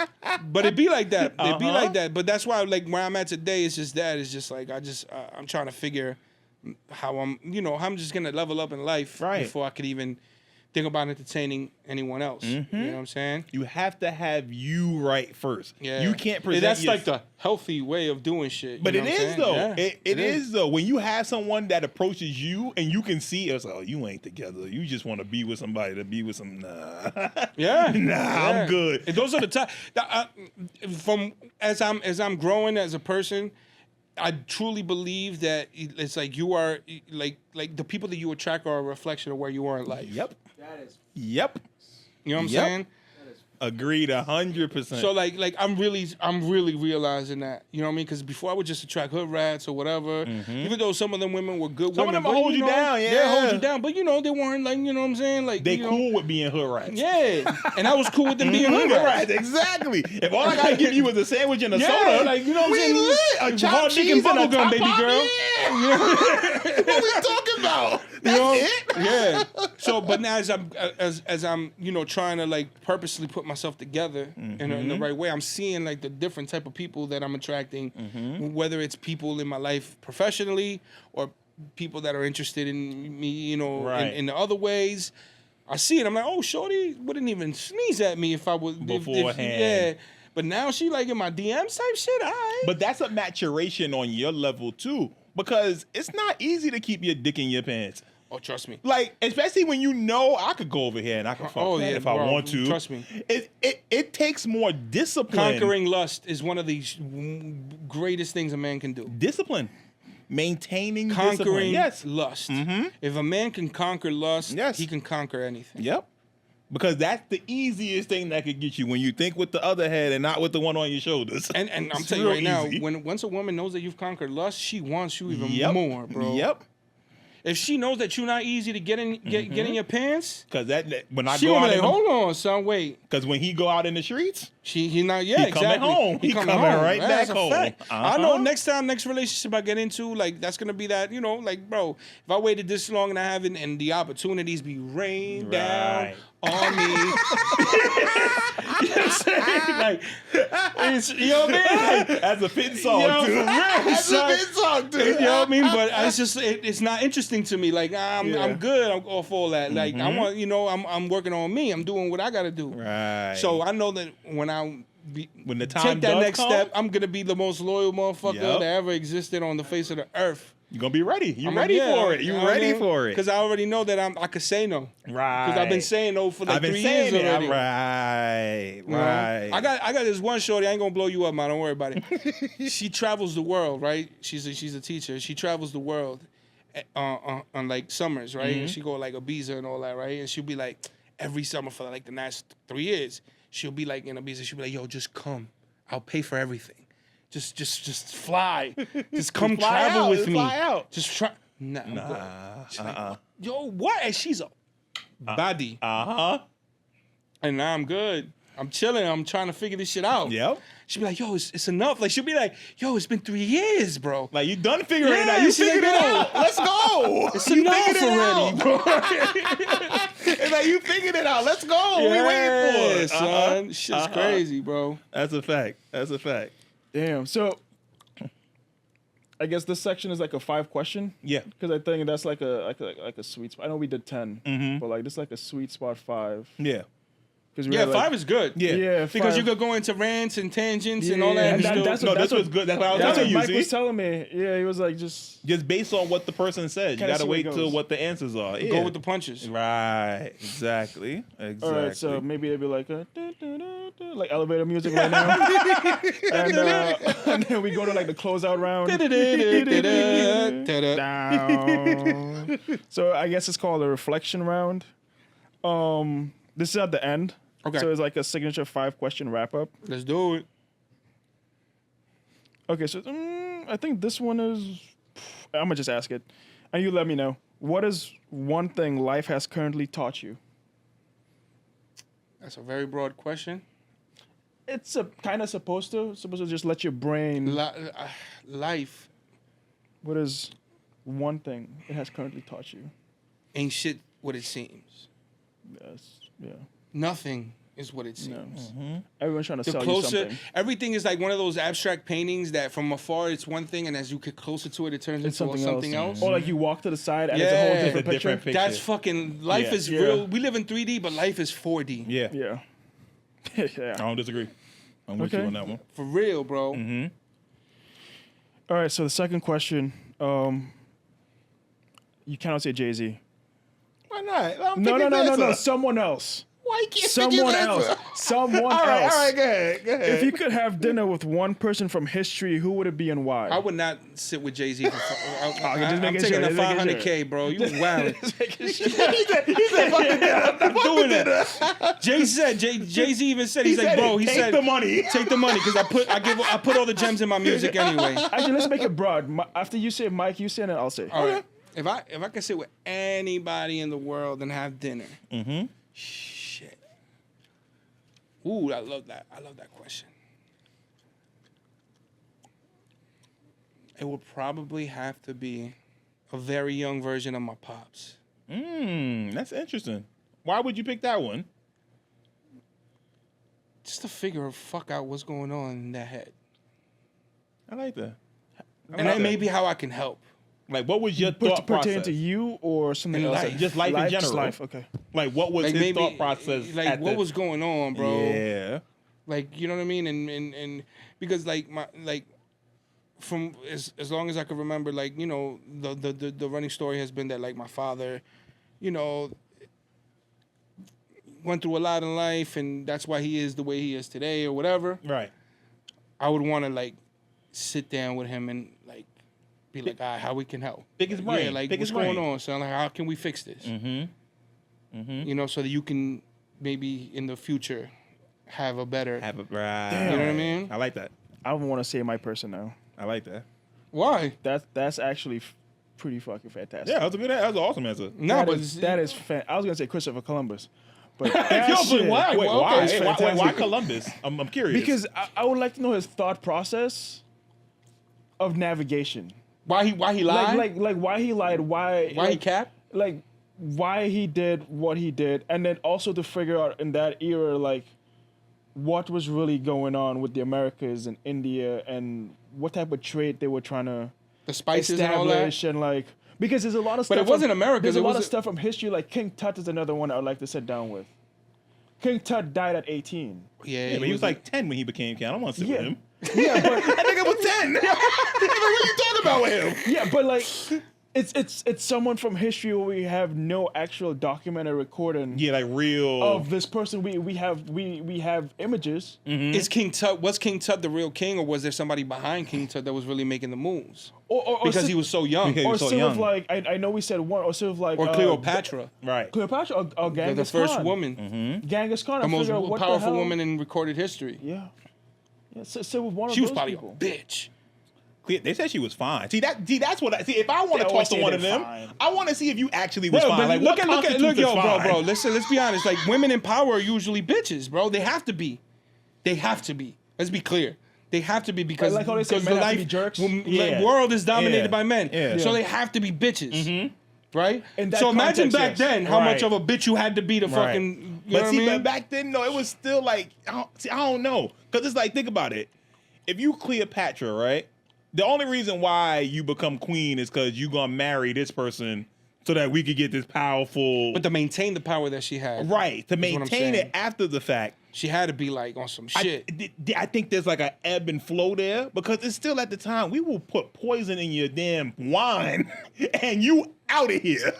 But it be like that. It be Uh-huh. like that. But that's why, like, where I'm at today is just that. It's just like I'm trying to figure how I'm just gonna level up in life Right. before I could even think about entertaining anyone else. You know what I'm saying? You have to have you right first. Yeah. You can't present That's your- like the healthy way of doing shit. But you it know what I'm is saying? though. Yeah, It is though. When you have someone that approaches you and you can see it's like, oh, you ain't together. You just want to be with somebody to be with some. Nah, Yeah. I'm good. And those are the times. From as I'm growing as a person, I truly believe that it's like you are like the people that you attract are a reflection of where you are in life. Yep. That is. Yep. You know what I'm Yep. saying? Agreed 100%. So like I'm really realizing that. You know what I mean? Because before I would just attract hood rats or whatever. Even though some of them women were good Some of women, them will hold you down, They yeah. hold you down, but they weren't like they weren't like they you know, cool with being hood rats. Yeah, and I was cool with them being hood Hood rats. rats, exactly. If all I gotta give you is a sandwich and a Yeah, soda, like you know what I'm we saying? lit. A Hard chopped dick cheese and and a bubble gum, top baby pop, girl. yeah. What we talking about? That's it. Yeah. So, but now as I'm trying to like purposely put myself together in the right way, I'm seeing like the different type of people that I'm attracting, whether it's people in my life professionally or people that are interested in me, Right. in the other ways. I see it. I'm like, oh, shorty wouldn't even sneeze at me if I was Beforehand. yeah. But now she like in my DMs type shit. All right. But that's a maturation on your level too, because it's not easy to keep your dick in your pants. Oh, trust me. Like, especially when I could go over here and I can fuck that if I bro, want to. Trust me. It takes more discipline. Conquering lust is one of the greatest things a man can do. Discipline. Maintaining discipline. Conquering Yes. lust. If a man can conquer lust, Yes. he can conquer anything. Yep. Because that's the easiest thing that could get you when you think with the other head and not with the one on your shoulders. And I'm It's telling you real right easy. now, once a woman knows that you've conquered lust, she wants you even Yep. more, bro. Yep. If she knows that you're not easy to get in your pants, Because when I she go gonna out be in like, the, hold on, son, wait. because when he go out in the streets, He not He exactly. coming home. He coming right That's back a home. fact. I know Uh-huh. next relationship I get into, like that's gonna be that, like, bro, if I waited this long and I haven't, and the opportunities be rained down Right. on me. You know what I'm saying? Like, you know what I mean? Like, that's a fitting song yo, too. for real, That's son. a fitting song too. You know what I mean? But it's just it's not interesting to me. Like I'm Yeah. good. I'm off all that. Like I want I'm working on me. I'm doing what I gotta do. Right. So I know that when I when the time take that does next come, step, I'm gonna be the most loyal motherfucker Yep. that ever existed on the face of the earth. you're gonna be ready. You ready for it. You ready for it. Because I already know that I could say no. Right. Because I've been saying no for like I've been 3 saying years it. already. Right. You know? Right. I got this one shorty. I ain't gonna blow you up, man. Don't worry about it. She travels the world, right? She's a teacher. She travels the world, on like summers, right? And she go like Ibiza and all that, right? And she'll be like, every summer for like the last 3 years, she'll be like in Ibiza. She'll be like, yo, just come. I'll pay for everything. Just fly. Just come travel with me. Fly out. Just try. Nah. She's like, yo, what? And she's a baddie. And now I'm good. I'm chilling. I'm trying to figure this shit out. Yep. She'll be like, yo, it's enough. Like, she'll be like, yo, it's been 3 years, bro. Like, you done figuring it out. Yeah, You she's figured like, it out. Let's go. It's You enough figured it already, out. bro. It's like, you figured it out. Let's go. We waiting for it. Son. Shit's crazy, bro. That's a fact. That's a fact. Damn. So, I guess this section is like a 5 question. Yeah. Because I think that's like a sweet spot. I know we did 10, but like this is like a sweet spot 5. Yeah. Yeah, 5 is good. Yeah, because 5. you could go into rants and tangents and all Yeah, that. and And that's No, that's what's good. That's what I was telling you. Mike See? was telling me. Yeah, he was like, just Just based on what the person said. You Kinda got to see where wait it till goes. what the answers are. Yeah. go with the punches. Right. Exactly. all right. So maybe it'd be like like elevator music right now, and then we go to like the closeout round. Down. So I guess it's called a reflection round. This is at the end. Okay. So it's like a signature 5-question wrap up. Let's do it. Okay, so I think this one is. I'm gonna just ask it, and you let me know. What is one thing life has currently taught you? That's a very broad question. It's kind of supposed to just let your brain. Life What is one thing it has currently taught you? ain't shit what it seems. Yes. Yeah. Nothing is what it seems. Everyone's trying to The sell you closer, something. everything is like one of those abstract paintings that from afar it's one thing, and as you get closer to it, it turns It's into something else. Or like you walk to the side and it's a whole Yeah. different It's a picture. different picture. That's fucking life Yeah. is Yeah. real. We live in 3D, but life is 4D. Yeah. Yeah. I Yeah. don't disagree. I'm with you Okay. on that one. For real, bro. All right. So the second question, you cannot say Jay-Z. Why not? No. Someone else. Why you can't Someone else. Someone All else. right, go ahead. If you could have dinner with one person from history, who would it be and why? I would not sit with Jay-Z. just I'm making taking sure, the just making 500K, bro. You wild. he said, fuck the dinner. I'm doing it. Jay-Z even said, he's like, bro, he take said, the money. take the money, because I put all the gems in my music anyway. Actually, let's make it broad. After you say Mike, you say it, and I'll say. All right. If I could sit with anybody in the world and have dinner, shit. Ooh, I love that. I love that question. It would probably have to be a very young version of my pops. That's interesting. Why would you pick that one? Just to figure fuck out what's going on in that head. I like that. And that may be how I can help. Like, what was your But thought pertaining process? to you or something In else? life. Just life in Just general. life. Okay. Like, what was Like his maybe, thought process? like at what the- was going on, bro? Yeah. Like, you know what I mean? And because like from as long as I can remember, like, you know, the running story has been that like my father, you know, went through a lot in life, and that's why he is the way he is today or whatever. Right. I would want to like sit down with him and like be like, all right, how we can help. Pick his brain. Yeah, like Pick what's his brain. going on, son? Like, how can we fix this? You know, so that you can maybe in the future have a better. Have a right. Damn. You know what I mean? I like that. I don't want to say my person now. I like that. Why? That's actually pretty fucking fantastic. Yeah, that was an awesome answer. No, That but is I was gonna say Christopher Columbus, but Yo, that but shit, why? Wait, Well, why? okay, it's Why fantastic. Columbus? I'm curious. Because I would like to know his thought process of navigation. why he lied? Like why he lied, why he capped? like why he did what he did, and then also to figure out in that era like what was really going on with the Americas and India and what type of trade they were trying to The spices and all that. establish and like because there's a lot of stuff. But it wasn't Americas, There's a it lot was of stuff from history. Like King Tut is another one I would like to sit down with. King Tut died at 18. Yeah, yeah, but he was like 10 when he became king. I don't want to sit with him. Yeah, but That nigga was 10. Like, what are you talking about with him? yeah, but like It's someone from history where we have no actual documented recording Yeah, like real. of this person. We have images. Is King Tut, was King Tut the real king, or was there somebody behind King Tut that was really making the moves? Or Because he was so young. Because he or was so sort of young. like I know we said one, or sort of like Or Cleopatra, Right. Cleopatra or the Genghis first Khan. woman, Genghis Khan. the I most figure, what powerful the hell? woman in recorded history. Yeah. So with one She of was those probably people. a bitch. They said she was fine. See, that's what I see. If I want to They talk always to say one of they're them, fine. I want to see if you actually was Bro, fine. but Like, look, constitutes bro. fine? Listen, let's be honest. Like, women in power are usually bitches, bro. They have to be. They have to be. Let's be clear. They have to be because Like how they say because men the have to life be jerks? Yeah. world is dominated Yeah. by men. Yeah. So Yeah. they have to be bitches. Right? In that So imagine context, back yes. then how much Right. of a bitch you had to be to fucking. You know But what see, I mean? but back then, no, it was still like, I don't know. Because it's like, think about it. If you Cleopatra, right? The only reason why you become queen is because you're going to marry this person so that we could get this powerful. But to maintain the power that she had. Right. To what I'm maintain saying. it after the fact. She had to be like on some shit. I think there's like an ebb and flow there because it's still at the time we will put poison in your damn wine and you out of here.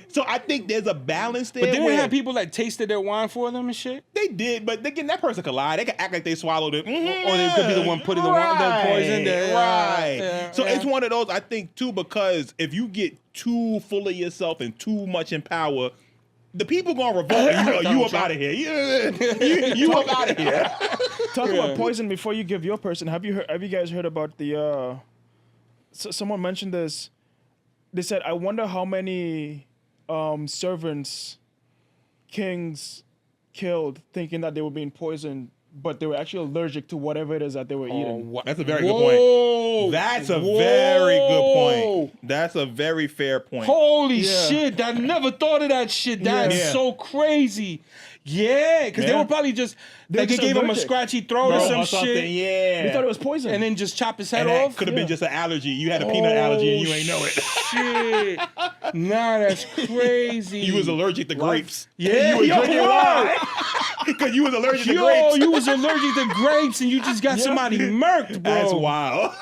So I think there's a balance there. But didn't where they have people that tasted their wine for them and shit? They did, but again, that person could lie. They could act like they swallowed it. Or they could be the one putting the poison there. Right. Yeah, So yeah. it's one of those, I think, too, because if you get too full of yourself and too much in power, the people gonna revolt. And you up out of here. You up out of here. Talk about poison before you give your person. Have you guys heard about the? Someone mentioned this. They said, "I wonder how many servants kings killed thinking that they were being poisoned, but they were actually allergic to whatever it is that they were eating." That's a very good point. That's a very good point. That's a very fair point. Holy Yeah. shit! I never thought of that shit. That's Yeah. so crazy. Yeah, because they Yeah. were probably just They like they just gave him a allergic. scratchy throat or some shit, Yeah. They thought it was poison. and then just chop his head And that off. could have been just an allergy. You had a peanut allergy and you ain't know it. Shit. Nah, that's crazy. You was allergic to grapes. Yeah, you was yo, drinking word. wine because you was allergic to Yo, grapes. you was allergic to grapes and you just got somebody murked, bro. That's wild.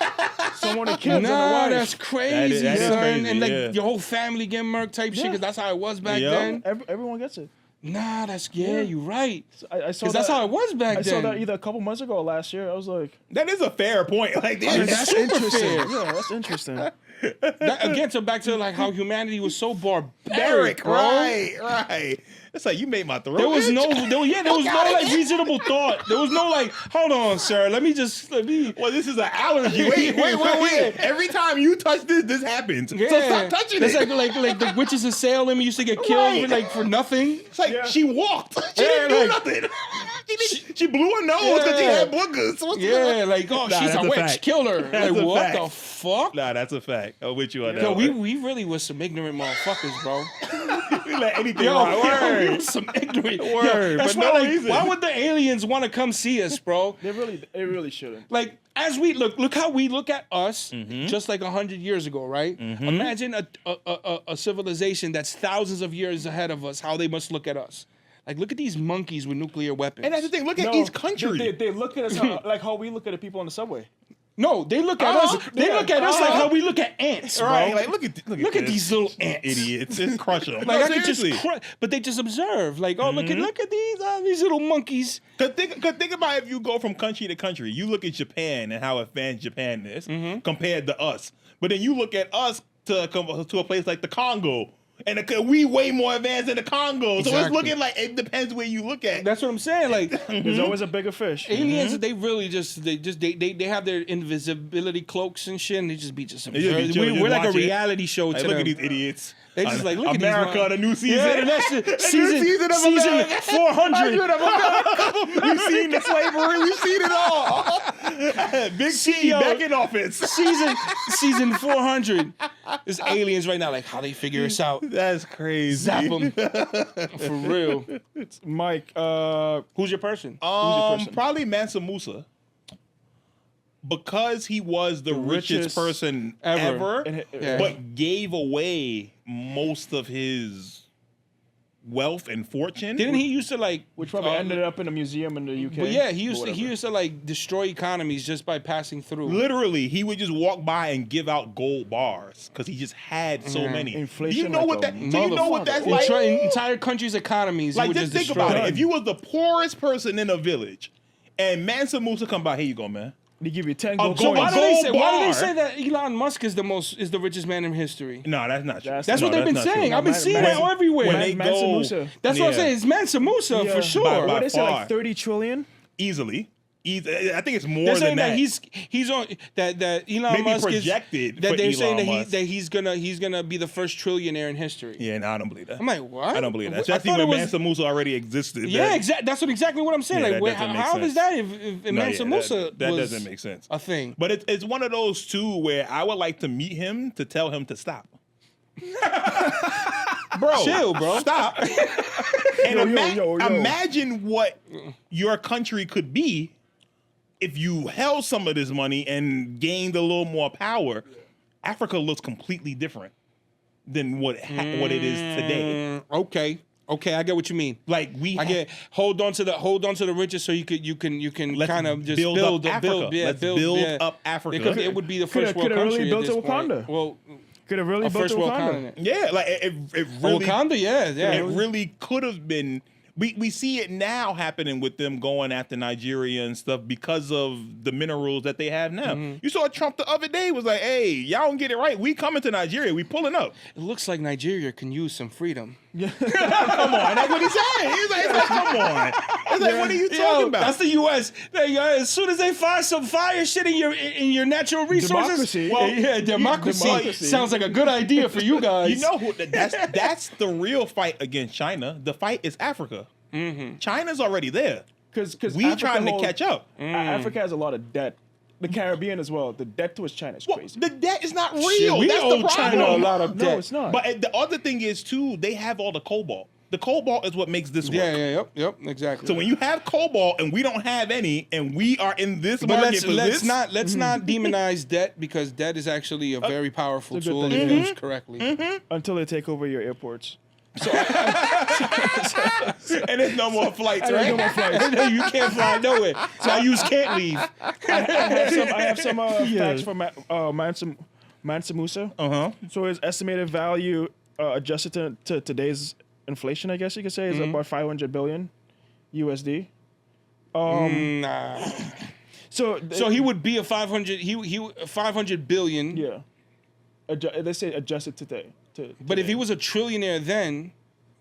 Someone the kids and the Nah, wife. that's crazy, That is son. crazy, and like yeah. your whole family getting murked type shit, Yeah. because that's how it was back Yeah. then. Everyone gets it. Nah, that's you're right. I saw Because that's that- how it was back I then. saw that either a couple months ago or last year. I was like, That is a fair point. Like That's super interesting. fair. Yeah, that's interesting. That, again, so back to like how humanity was so barbaric, Derek, bro. right. It's like you made my throat. There was itch. no like reasonable thought. There was no like, hold on, sir. Let me. Well, this is an allergy. Wait. Every time you touch this happens. Yeah. So stop touching That's it. like the witches in Salem used to get killed for nothing. It's like Yeah. she walked. She Yeah, didn't do like- nothing. She blew her nose because she Yeah. had boogers. What's Yeah, like Nah, she's that's a a witch. fact. Kill her. That's Like a what fact. the fuck? Nah, that's a fact. I'm with you on that. Yo, one. we really was some ignorant motherfuckers, bro. We let anything Yo, ride. we was some ignorant. Word, That's for why, no like, reason. why would the aliens want to come see us, bro? They really shouldn't. Like, as we look how we look at us, Mm-hmm. just like 100 years ago, right? Imagine a civilization that's thousands of years ahead of us, how they must look at us. Like, look at these monkeys with nuclear weapons. And that's the thing. Look at No, each country. They look at us like how we look at the people on the subway. No, they look at us. They look at us like how we look at ants, bro. Right? Like, look at Look at these little ants. idiots. Just crush them. Like No, I could just, seriously. but they just observe. Like, oh, Mm-hmm. look at these little monkeys. Cause think about if you go from country to country, you look at Japan and how advanced Japan is compared to us. But then you look at us to a place like the Congo, and we way more advanced than the Congo. So it's Exactly. looking like it depends where you look at. That's what I'm saying. Like There's always a bigger fish. aliens, they really they have their invisibility cloaks and shit, and they just be just observing. be chilling, We're just like a watch it. reality show Like, to look them. at these idiots. They just like, look at these America, mon- the new season. Yeah, the next The new season of season America. 400. We've seen the slavery. We've seen it all. Big T yo. back in office. season 400. There's aliens right now. Like how they figure us out. That's crazy. Zap them for real. Mike, Who's your person? person? Probably Mansa Musa. Because he was the richest richest person ever. ever, And- Yeah. but gave away most of his wealth and fortune. Didn't he used to like? Which probably ended up in a museum in the UK. But yeah, he used to like destroy economies just by passing through. Literally, he would just walk by and give out gold bars because he just had so many. Inflation. Do you know like what a that? Do you know what that's like? Entire countries' economies. Like, would just think destroy. about it. If you was the poorest person in a village, and Mansa Musa come by, here you go, man. They give you 10 gold gold coins. bar. Why do they say that Elon Musk is the richest man in history? No, that's not true. That's what they've been saying. I've been seeing that everywhere. When they Mansa go, Musa. That's what I'm saying. It's Mansa Musa for sure. By What they say, far. like 30 trillion? Easily. I think it's more They're than saying that. he's on that Elon Maybe Musk projected is that for they're saying Elon that Musk. he's gonna be the first trillionaire in history. Yeah, no, I don't believe that. I'm like, what? I don't believe that. I Especially thought when it was- Mansa Musa already existed. Yeah, exactly. That's exactly what I'm saying. Yeah, like, that wait, doesn't make how sense. is that if Mansa Musa that was doesn't make sense. a thing? But it's one of those two where I would like to meet him to tell him to stop. Bro, Chill, bro. Stop. And yo. imagine what your country could be if you held some of this money and gained a little more power. Africa looks completely different than what it is today. Okay, I get what you mean. Like I get hold on to the riches so you can Let's kind of just build up Africa. Let's build up Africa. It would be the first Coulda world really country built at this to point. Wakanda. Well, Could have really a built first to world Wakanda. continent. Yeah, like it really. Wakanda, yeah. It really could have been. We see it now happening with them going after Nigeria and stuff because of the minerals that they have now. You saw Trump the other day was like, "Hey, y'all don't get it right. We coming to Nigeria. We pulling up." It looks like Nigeria can use some freedom. Come on, that's what he said. He's like, "Come on." It's like, what are you talking about? That's the U.S. As soon as they find some fire shit in your natural resources, Democracy. Democracy sounds like a good idea for you guys. You know who? That's the real fight against China. The fight is Africa. China's already there. Because we trying to catch up. Africa has a lot of debt. The Caribbean as well. The debt towards China is Well, crazy. the debt is not real. Shit, we That's owe the problem. China a lot of debt. No, it's not. But the other thing is too, they have all the cobalt. The cobalt is what makes this work. Yep, exactly. So when you have cobalt and we don't have any, and we are in this But market for let's this, not demonize debt because debt is actually a very powerful it's a good tool thing. if used correctly. Until they take over your airports. and there's no more flights, There's right? no more flights. You can't fly nowhere. So you can't leave. I have some facts from Mansa Musa. So his estimated value adjusted to today's inflation, I guess you could say, is about 500 billion USD. Nah. So he would be a 500. He 500 billion. yeah. They say adjusted today. But if he was a trillionaire then,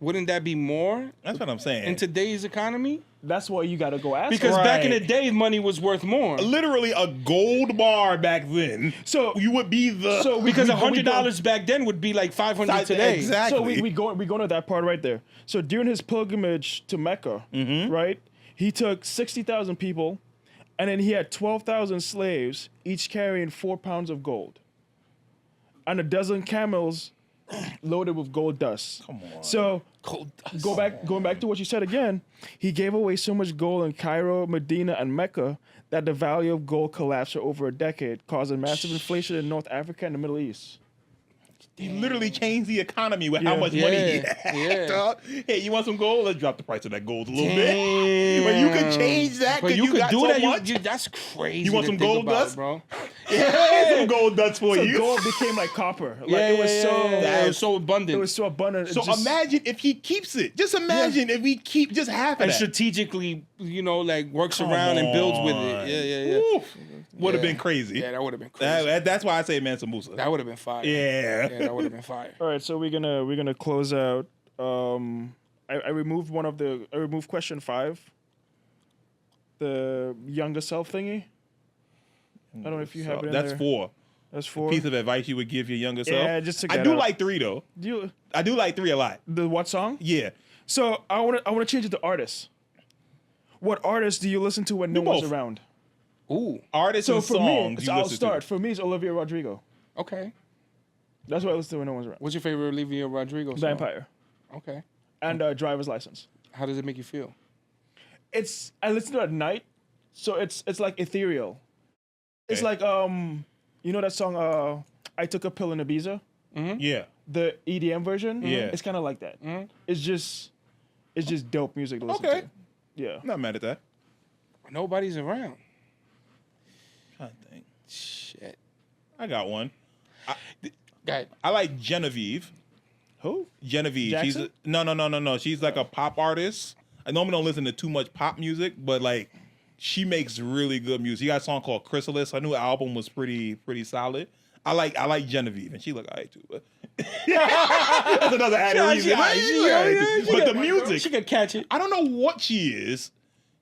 wouldn't that be more That's what I'm saying. in today's economy? That's why you got to go ask. Because him. back in the Right. day, money was worth more. Literally a gold bar back then. So You would be the so we, Because we- we go- $100 back then would be like 500 today. Exactly. So we go to that part right there. So during his pilgrimage to Mecca, right, he took 60,000 people, and then he had 12,000 slaves, each carrying 4 pounds of gold, and a dozen camels loaded with gold dust. Come on. Gold So dust. going back to what you said again, he gave away so much gold in Cairo, Medina, and Mecca that the value of gold collapsed for over a decade, causing massive inflation in North Africa and the Middle East. He literally changed the economy with how Yeah. much money he Yeah. had. Yeah. dog. Hey, you want some gold? Let's drop the price of that gold a little bit. Damn. But you could change that But because you could got do so that. much. That's crazy. You want to some think gold about, dust? bro? Here's some gold nuts for So you. gold became like copper. Like Yeah, it was so it was so abundant. it was so abundant. So it just, imagine if he keeps it. Just imagine if we keep just half of and that. strategically, like works Come around and builds with it. on. Yeah. Would have Yeah. been crazy. Yeah, that would have been crazy. That's why I say Mansa Musa. That would have been fire. Yeah. Yeah, that would have been fire. All right, so we're gonna close out. I removed I removed question 5. The younger self thingy. I don't know if you have it in That's there. 4. That's 4. Piece of advice you would give your younger self. Yeah, just to I get do out. like 3 though. You I do like 3 a lot. the what song? Yeah. So I want to change it to artists. What artists do you listen to when no Do one's both. around? Ooh. Artists So and for songs me, you I'll listen start. to. For me, it's Olivia Rodrigo. Okay. That's what I listen to when no one's around. What's your favorite Olivia Rodrigo song? Vampire Okay. and Driver's License. How does it make you feel? I listen to it at night, so it's like ethereal. It's Okay. like you know that song I Took a Pill in Ibiza, Yeah. the EDM version. Yeah. It's kind of like that. It's just It's just dope music to listen Okay. to. Yeah. Not mad at that. Nobody's around. I think Shit. I got one. Guy. I like Genevieve. Who? Genevieve. Jackson? No. She's like a pop artist. I normally don't listen to too much pop music, but like she makes really good music. She got a song called Chrysalis. Her new album was pretty solid. I like Genevieve, and she look alright too. But that's another added reason. But the music, She could catch it. I don't know what she is.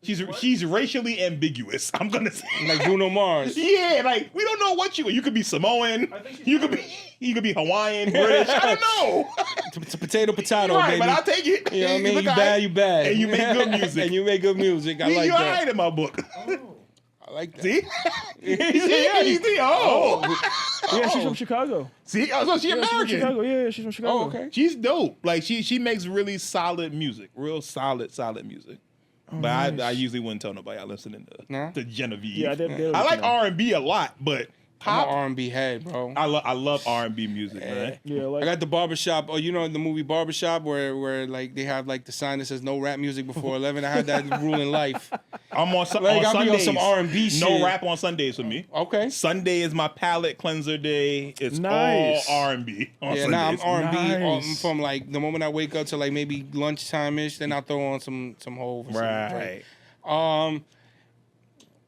She's racially ambiguous. I'm gonna say Like Bruno Mars. yeah, like we don't know what you are. You could be Samoan. You could be Hawaiian, British. I don't know. It's a potato, Right, baby. but I'll take it. You know what I mean? Look You alright. bad. And you make good music. And you make good music. I like you that. alright in my book. I like that. See? See? Yeah, she's from Chicago. See? Oh, so she Yeah, she's from American. Chicago. Yeah, she's from Chicago. Oh, okay. She's dope. Like she makes really solid music. Real solid music. But nice. I usually wouldn't tell nobody I listen to Genevieve. Yeah, they're I like R&B a lot, but I'm pop, an R&B head, bro. I love R&B music, man. Yeah, I like got the barbershop. Oh, you know the movie Barbershop where like they have like the sign that says no rap music before 11. I had that rule in life. I'm on, Like, on I be on Sundays. some R&B shit. No rap on Sundays for me. Okay. Sunday is my palate cleanser day. It's Nice. all R&B on Yeah, nah, I'm Sundays. R&B Nice. from like the moment I wake up to like maybe lunchtime ish. Then I throw on some Hov. or something, Right.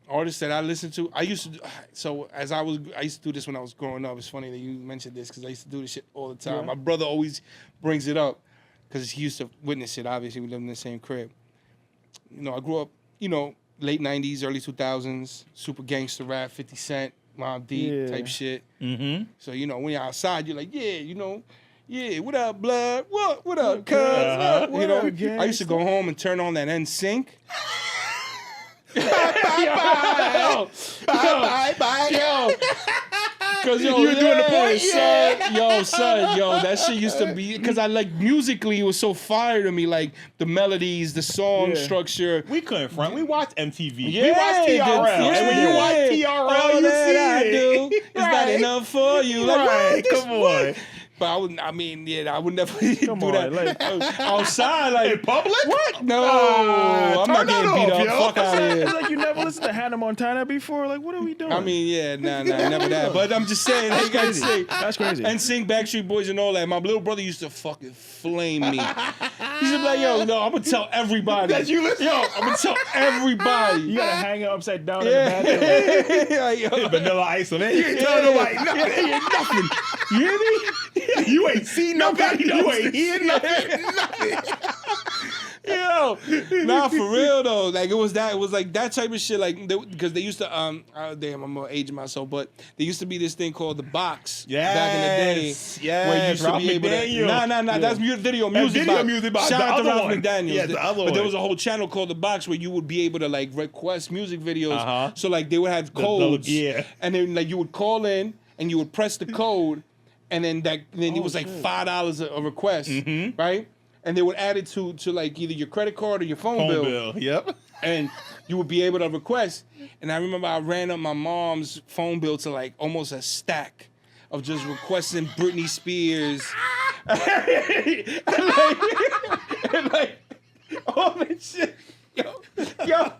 Artists that I listen to, I used to. So I used to do this when I was growing up. It's funny that you mentioned this because I used to do this shit all the time. Yeah. My brother always brings it up because he used to witness it. Obviously, we lived in the same crib. You know, I grew up. You know, late '90s, early 2000s, super gangster rap, 50 Cent, Mobb Deep Yeah. type shit. Mm-hmm. So you know, when you're outside, you're like, yeah, you know. Yeah, what up, blood? What up, cuz? Uh-huh. You know, What up, I used to go home and turn on that NSYNC. Bye. Yo, cause yo, You were doing the point? son, that shit used to be, cause I like musically, it was so fire to me, like the melodies, the song Yeah. structure. We couldn't front. We watched MTV. Yeah, we watched TRL. And when you watch TRL, all you that see I it. do is not enough for you. Like, Right, what? This come on. what? But I would never do Come that on, like- outside. Like In public? what? No, I'm turn not getting that beat off, up. yo. Fuck out of here. it's like you never listened to Hannah Montana before. Like, what are we doing? I mean, yeah, nah, never that. But I'm just saying, they gotta say, That's crazy. and sing Backstreet Boys and all that. My little brother used to fucking flame me. He used to be like, yo, no, I'm gonna tell everybody. That you listen? Yo, I'm gonna tell everybody. you gotta hang it upside down Yeah. in the bathroom. Like, yo, Vanilla Ice on it. You ain't telling nobody nothing. nothing. You hear me? You ain't seen nothing. You ain't hear nothing. Yo, nah, for real though. Like it was like that type of shit. Like because they used to damn, I'm gonna age myself, but there used to be this thing called the box back in the day. Yes, Where you used to Ralph be able McDaniel. to nah, that's video music video box. music box, Shout the out to other Ralph one. McDaniel. Yeah, the other But there one. was a whole channel called the box where you would be able to like request music videos. Uh-huh. So like they would have codes. yeah. And then like you would call in and you would press the code, and then it was like $5 a request, right? And they would add it to like either your credit card or your phone bill. Yep. And you would be able to request. And I remember I ran up my mom's phone bill to like almost a stack of just requesting Britney Spears. and like all that shit. Yo. Yo,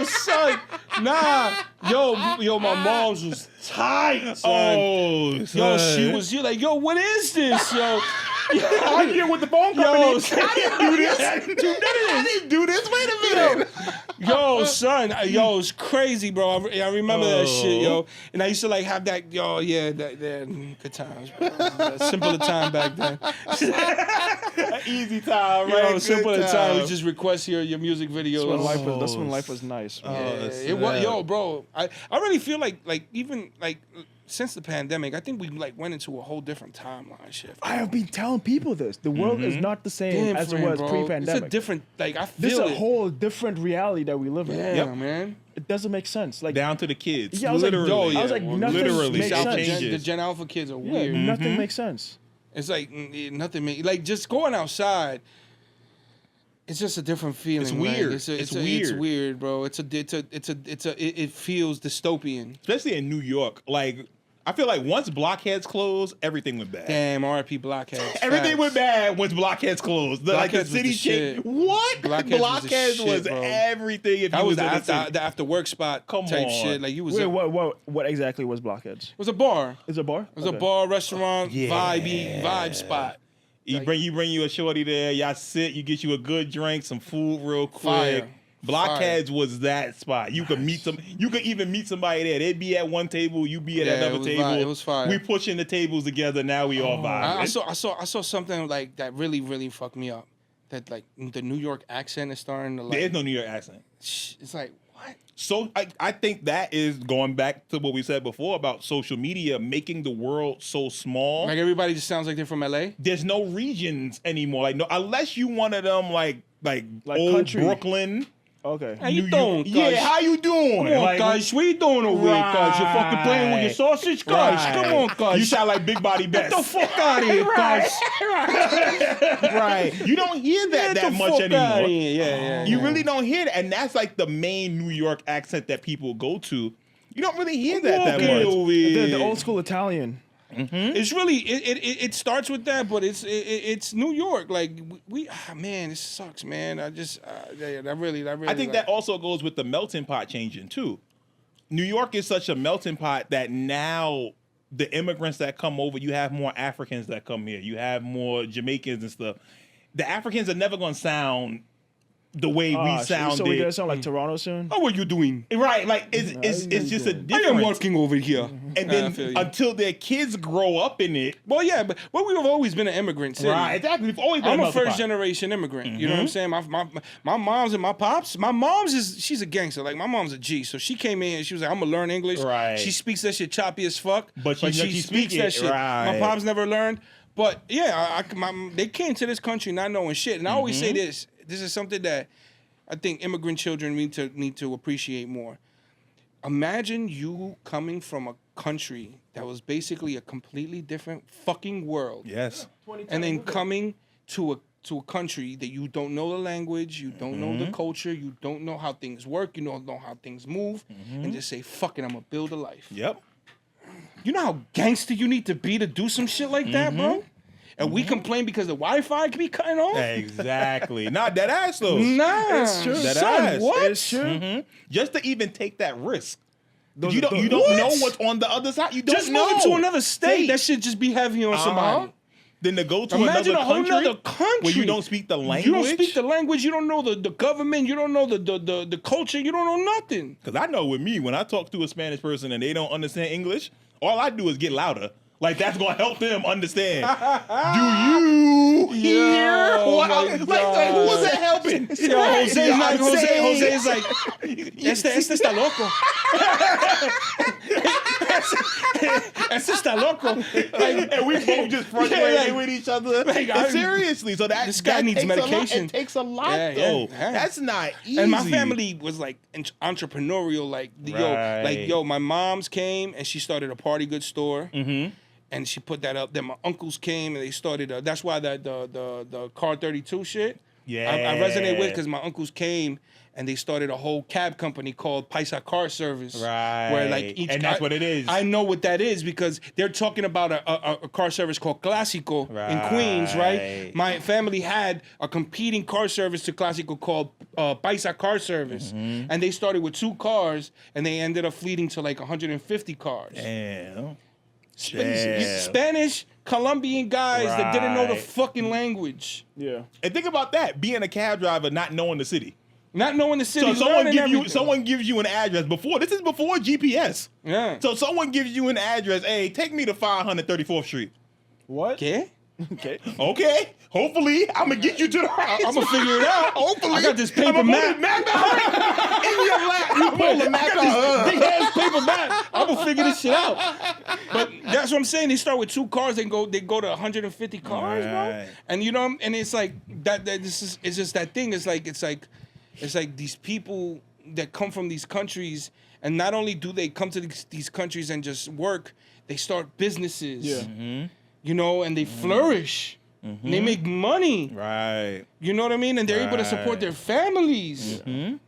son. Nah. Yo, my mom's was tight, son. Oh, Yo, son. she was here like, yo, what is this, yo? I'm here with the phone company. Yo, I didn't do this. Wait a minute. Yo, son, yo, it's crazy, bro. I remember that shit, yo. And I used to like have that, yo, yeah, that good times, bro. Simpler time back then. Easy time, Yo, right? simpler Good time. You just request your music videos. That's when life was nice. Man. Yeah, it was, yo, bro. I really feel like even like since the pandemic, I think we like went into a whole different timeline shift. I have been telling people this. The world is not the same as it was bro. pre-pandemic. It's a different, like I This is feel a it. whole different reality that we live in. Yeah, man. It doesn't make sense. Like Down to the kids. Yeah, I was like, literally. I was like, nothing literally. makes South sense. changes. The Gen Alpha kids are yeah, weird. nothing makes sense. It's like nothing makes like just going outside. It's just a different feeling. It's like, weird. It's It's It's weird. weird, bro. It feels dystopian. Especially in New York. Like, I feel like once Blockheads closed, everything went bad. Damn, R.I.P. Blockheads. Everything went bad once Blockheads closed. Like the Blockheads was city the shit. changed. What? Blockheads was the shit, bro. everything. If That you was in the the city. after work spot Come type on. shit. Like you was Wait, it what exactly was Blockheads? was a bar. Is it a bar? It was a bar, restaurant, Yeah. vibe spot. You bring you a shorty there. Y'all sit. You get you a good drink, some food real quick. Fire. Blockheads was that spot. You could meet some. You could even meet somebody there. They'd be at one table. You be at Yeah, another it was table. fire. It was fire. We pushing the tables together. Now we all vibe. I saw something like that really fucked me up. That like the New York accent is starting to like. There is no New York accent. It's like what? So I think that is going back to what we said before about social media making the world so small. Like everybody just sounds like they're from LA. There's no regions anymore. Like no, unless you one of them like old country. Brooklyn. Okay. How you New doing, York- guys? Yeah, how you doing? Come on, Like, guys. What you doing over here, guys? You fucking playing with your Right. sausage, guys? Right. Come on, guys. You sound like Big Body Best. Get the fuck out of here, guys. Right. You don't hear that Get the much fuck outta anymore. here. Yeah. You really don't hear that. And that's like the main New York accent that people go to. You don't really hear that much. over here. The old school Italian. It's really it starts with that, but it's New York. Like man, this sucks, man. I just that really. I think that also goes with the melting pot changing too. New York is such a melting pot that now the immigrants that come over, you have more Africans that come here. You have more Jamaicans and stuff. The Africans are never going to sound the way we sounded. So we're gonna sound like Toronto soon. How are you doing? Right, like it's just a I difference. am working over here. And I then feel you. until their kids grow up in it. Well, yeah, but we've always been an immigrant city. Right, exactly. We've always been I'm a melting pot. first generation immigrant. You know what I'm saying? My mom's and my pops. My mom's she's a gangster. Like my mom's a G. So she came in and she was like, I'm gonna learn English. Right. She speaks that shit choppy as fuck. But she speaks speak that it, shit. right. My pops never learned. But yeah, they came to this country not knowing shit. And I always say this. This is something that I think immigrant children need to appreciate more. Imagine you coming from a country that was basically a completely different fucking world. Yes. And then coming to a country that you don't know the language, you don't know the culture, you don't know how things work, you don't know how things move, and just say, fuck it, I'm gonna build a life. Yep. You know how gangster you need to be to do some shit like that, bro? And we complain because the Wi-Fi can be cutting off? Exactly. Not that ass though. Nah. It's true. That Son, ass. what? It's true. Just to even take that risk. Those You are don't those- know what's on the other side. You don't Just know. moving to another state, that should just be heavy on somebody. Then to go to Imagine a whole another nother country where you don't speak the language. You don't speak the language. You don't know the government. You don't know the culture. You don't know nothing. Because I know with me, when I talk to a Spanish person and they don't understand English, all I do is get louder. Like that's gonna help them understand. Do you hear what my I'm like? Who was that helping? Yo, Jose is like, este está loco. Este está loco. Like, And we both just frustrated like- with each other. like, Seriously, so this guy needs takes medication. It takes a lot, Yeah, though. yeah. That's not easy. and my family was like entrepreneurial. Like Right. my mom's came and she started a party goods store. And she put that up. Then my uncles came and they started. That's why the car 32 shit. Yeah. I resonate with because my uncles came and they started a whole cab company called Paisa Car Service. Right. Where like And that's what it is. I know what that is because they're talking about a car service called Clásico in Queens, right? Right. My family had a competing car service to Clásico called Paisa Car Service, and they started with 2 cars and they ended up fleeting to like 150 cars. Damn. Spanish, Colombian guys that didn't know the Right. fucking language, Yeah. And think about that: being a cab driver, not knowing the city. not knowing the city. So someone gives you an address before. This is before GPS. Yeah. So someone gives you an address. Hey, take me to 534th Street. What? Okay. Okay. Okay. Hopefully, I'm gonna get you to the right. I'm gonna figure it out. Hopefully, I got this paper I'ma map. put it out in your lap. You pull the map out. Big ass paper map. I'm gonna figure this shit out. But that's what I'm saying. They start with 2 cars. They go to 150 cars, bro. Right. And you know, and it's like that. It's just that thing. It's like these people that come from these countries, and not only do they come to these countries and just work, they start businesses. Yeah. You know, and they flourish. And they make money. Right. You know what I mean? And they're able to support Right. their families. And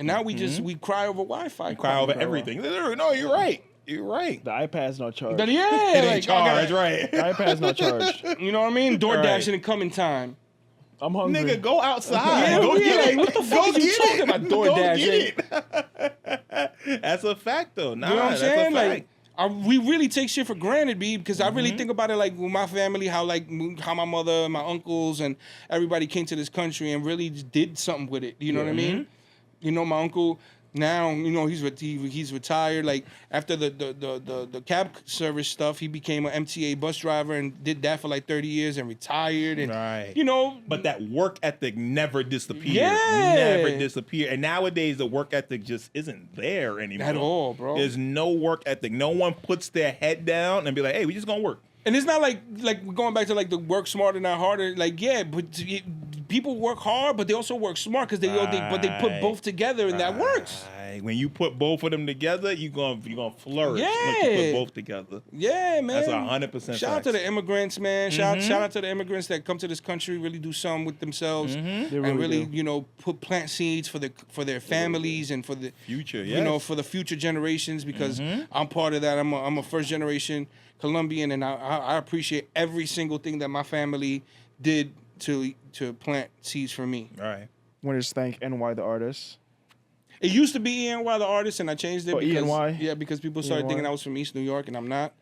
now we cry over Wi-Fi. Cry over everything. No, you're right. You're right. The iPad's not charged. But yeah, It ain't like, charged, right? The iPad's not charged. you know what I mean? DoorDash Right. didn't come in time. I'm hungry. Nigga, go outside. Yeah, Go yeah, get like, it. what the fuck Go is you get talking it. about, Go DoorDash, get it. That's a fact, though. Nah, You know what I'm that's saying? a fact. Like, we really take shit for granted, B, because I really think about it like with my family, how my mother and my uncles and everybody came to this country and really just did something with it. You know what I mean? You know, my uncle now, you know, he's retired. Like after the cab service stuff, he became an MTA bus driver and did that for like 30 years and retired. And Right. you know, But that work ethic never disappeared. Yeah. Never disappeared. And nowadays, the work ethic just isn't there anymore. At all, bro. There's no work ethic. No one puts their head down and be like, hey, we just gonna work. and it's not like we're going back to like the work smarter, not harder. Like, yeah, but people work hard, but they also work smart because they put both together and that works. Right. When you put both of them together, you're gonna flourish. Once you Yeah. put both together. Yeah, man. That's 100% Shout out to facts. the immigrants, man. Shout out to the immigrants that come to this country, really do something with themselves, They and really really, do. you know, plant seeds for their families and for the Future, you know, yes. for the future generations. Because I'm part of that. I'm a first generation Colombian, and I appreciate every single thing that my family did to plant seeds for me. Right. Want to just thank NY the artist. It used to be ENY the artist, and I changed it. Oh, because, ENY? Yeah, because people started ENY? thinking I was from East New York, and I'm not.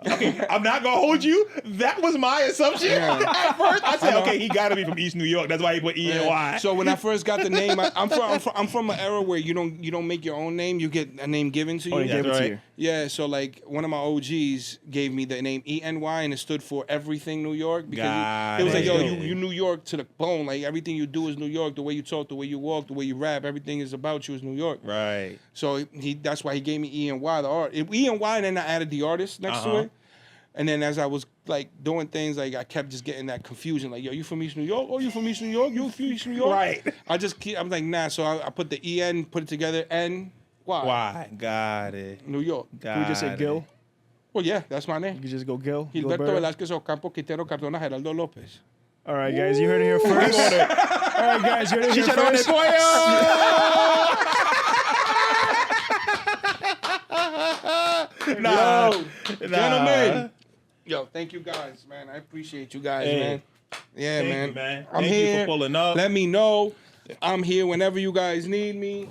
Okay, I'm not gonna hold you. That was my assumption Yeah. at first. I said, okay, he got to be from East New York. That's why he put ENY. So when I first got the name, I'm from an era where you don't make your own name. You get a name given to you. Oh, they gave it That's to right. you. Yeah, so like one of my OGs gave me the name ENY, and it stood for Everything New York, because Got it was like, yo, it. you New York to the bone. Like everything you do is New York. The way you talk, the way you walk, the way you rap, everything is about you is New York. Right. So that's why he gave me ENY the art. ENY, and then I added the artist next to it. And then as I was like doing things, like I kept just getting that confusion. Like, yo, you from East New York? Oh, you from East New York? You from East New York? Right. I'm like, nah. So I put the EN, put it together, NY. Why? Got it. New York. Can we just say Gil? Well, yeah, that's my You name. can just go Gil. Gilberto Gilberto. Velázquez Ocampo Quintero Cardona Geraldo López. All right, guys, you heard it here first. All right, guys, you heard it here Chicharrones first. Nah. Gentlemen. Yo, thank you guys, man. I appreciate you guys, Hey. man. Yeah, Thank man. you, man. I'm Thank you here. for pulling up. Let me know. I'm here whenever you guys need me.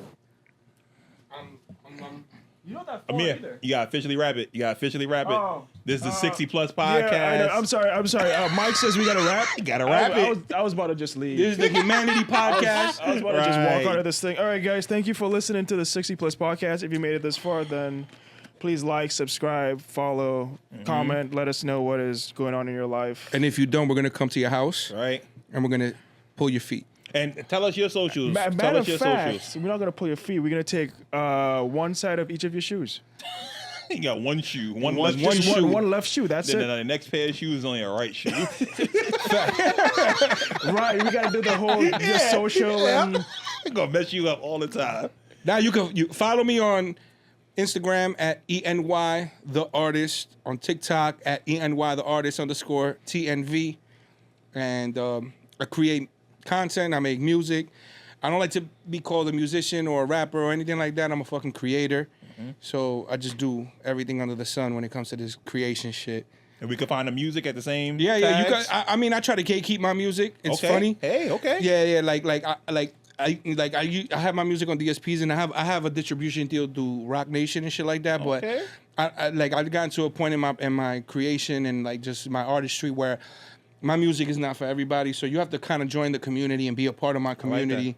You know that Amir, you gotta officially wrap it. Oh. This is the 60 Plus Yeah, Podcast. I know. I'm sorry. Mike says we gotta rap. You gotta wrap it. I was about to just leave. This is the Humanity Podcast. I was about to just walk Right. out of this thing. All right, guys, thank you for listening to the 60 Plus Podcast. If you made it this far, then please like, subscribe, follow, comment. Let us know what is going on in your life. And if you don't, we're gonna come to your house Right. and we're gonna pull your feet. And tell us your socials. Matter Tell us of your fact, socials. we're not gonna pull your feet. We're gonna take one side of each of your shoes. You got one shoe. One One left shoe. shoe. One left shoe. That's Then it. the next pair of shoes is only a right shoe. Right. We gotta do the whole just social and. It's gonna mess you up all the time. Now you follow me on Instagram at ENY the artist, on TikTok at ENY the artist _TNV, and I create content. I make music. I don't like to be called a musician or a rapper or anything like that. I'm a fucking creator. So I just do everything under the sun when it comes to this creation shit. And we can find the music at the same. Yeah, you tags? got. I mean, I try to gatekeep my music. It's Okay. funny. Hey, okay. Yeah. I have my music on DSPs, and I have a distribution deal through Rock Nation and shit like that. But Okay. I've gotten to a point in my creation and like just my artistry where my music is not for everybody. So you have to kind of join the community and be a part of my community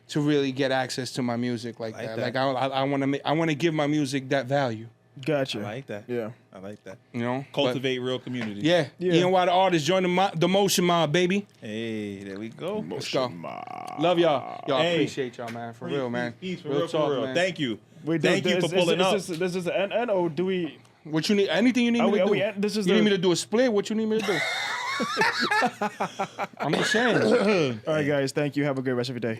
to really get access to my music like that. Like I want to give my music that value. Gotcha. I like that. Yeah. I like that. You know, Cultivate real community. Yeah. Yeah. ENY the artist, join the motion mob, baby. Hey, there we go. Let's go. Love y'all. Y'all Hey. appreciate y'all, man. For real, man. Peace, for Real real, talk, for real. man. Thank you. Wait, Thank you for pulling up. This is the end, or do we? What you need? Anything you need me to do? This is you the. need me to do a split? What you need me to do? I'm just saying. All right, guys. Thank you. Have a great rest of your day.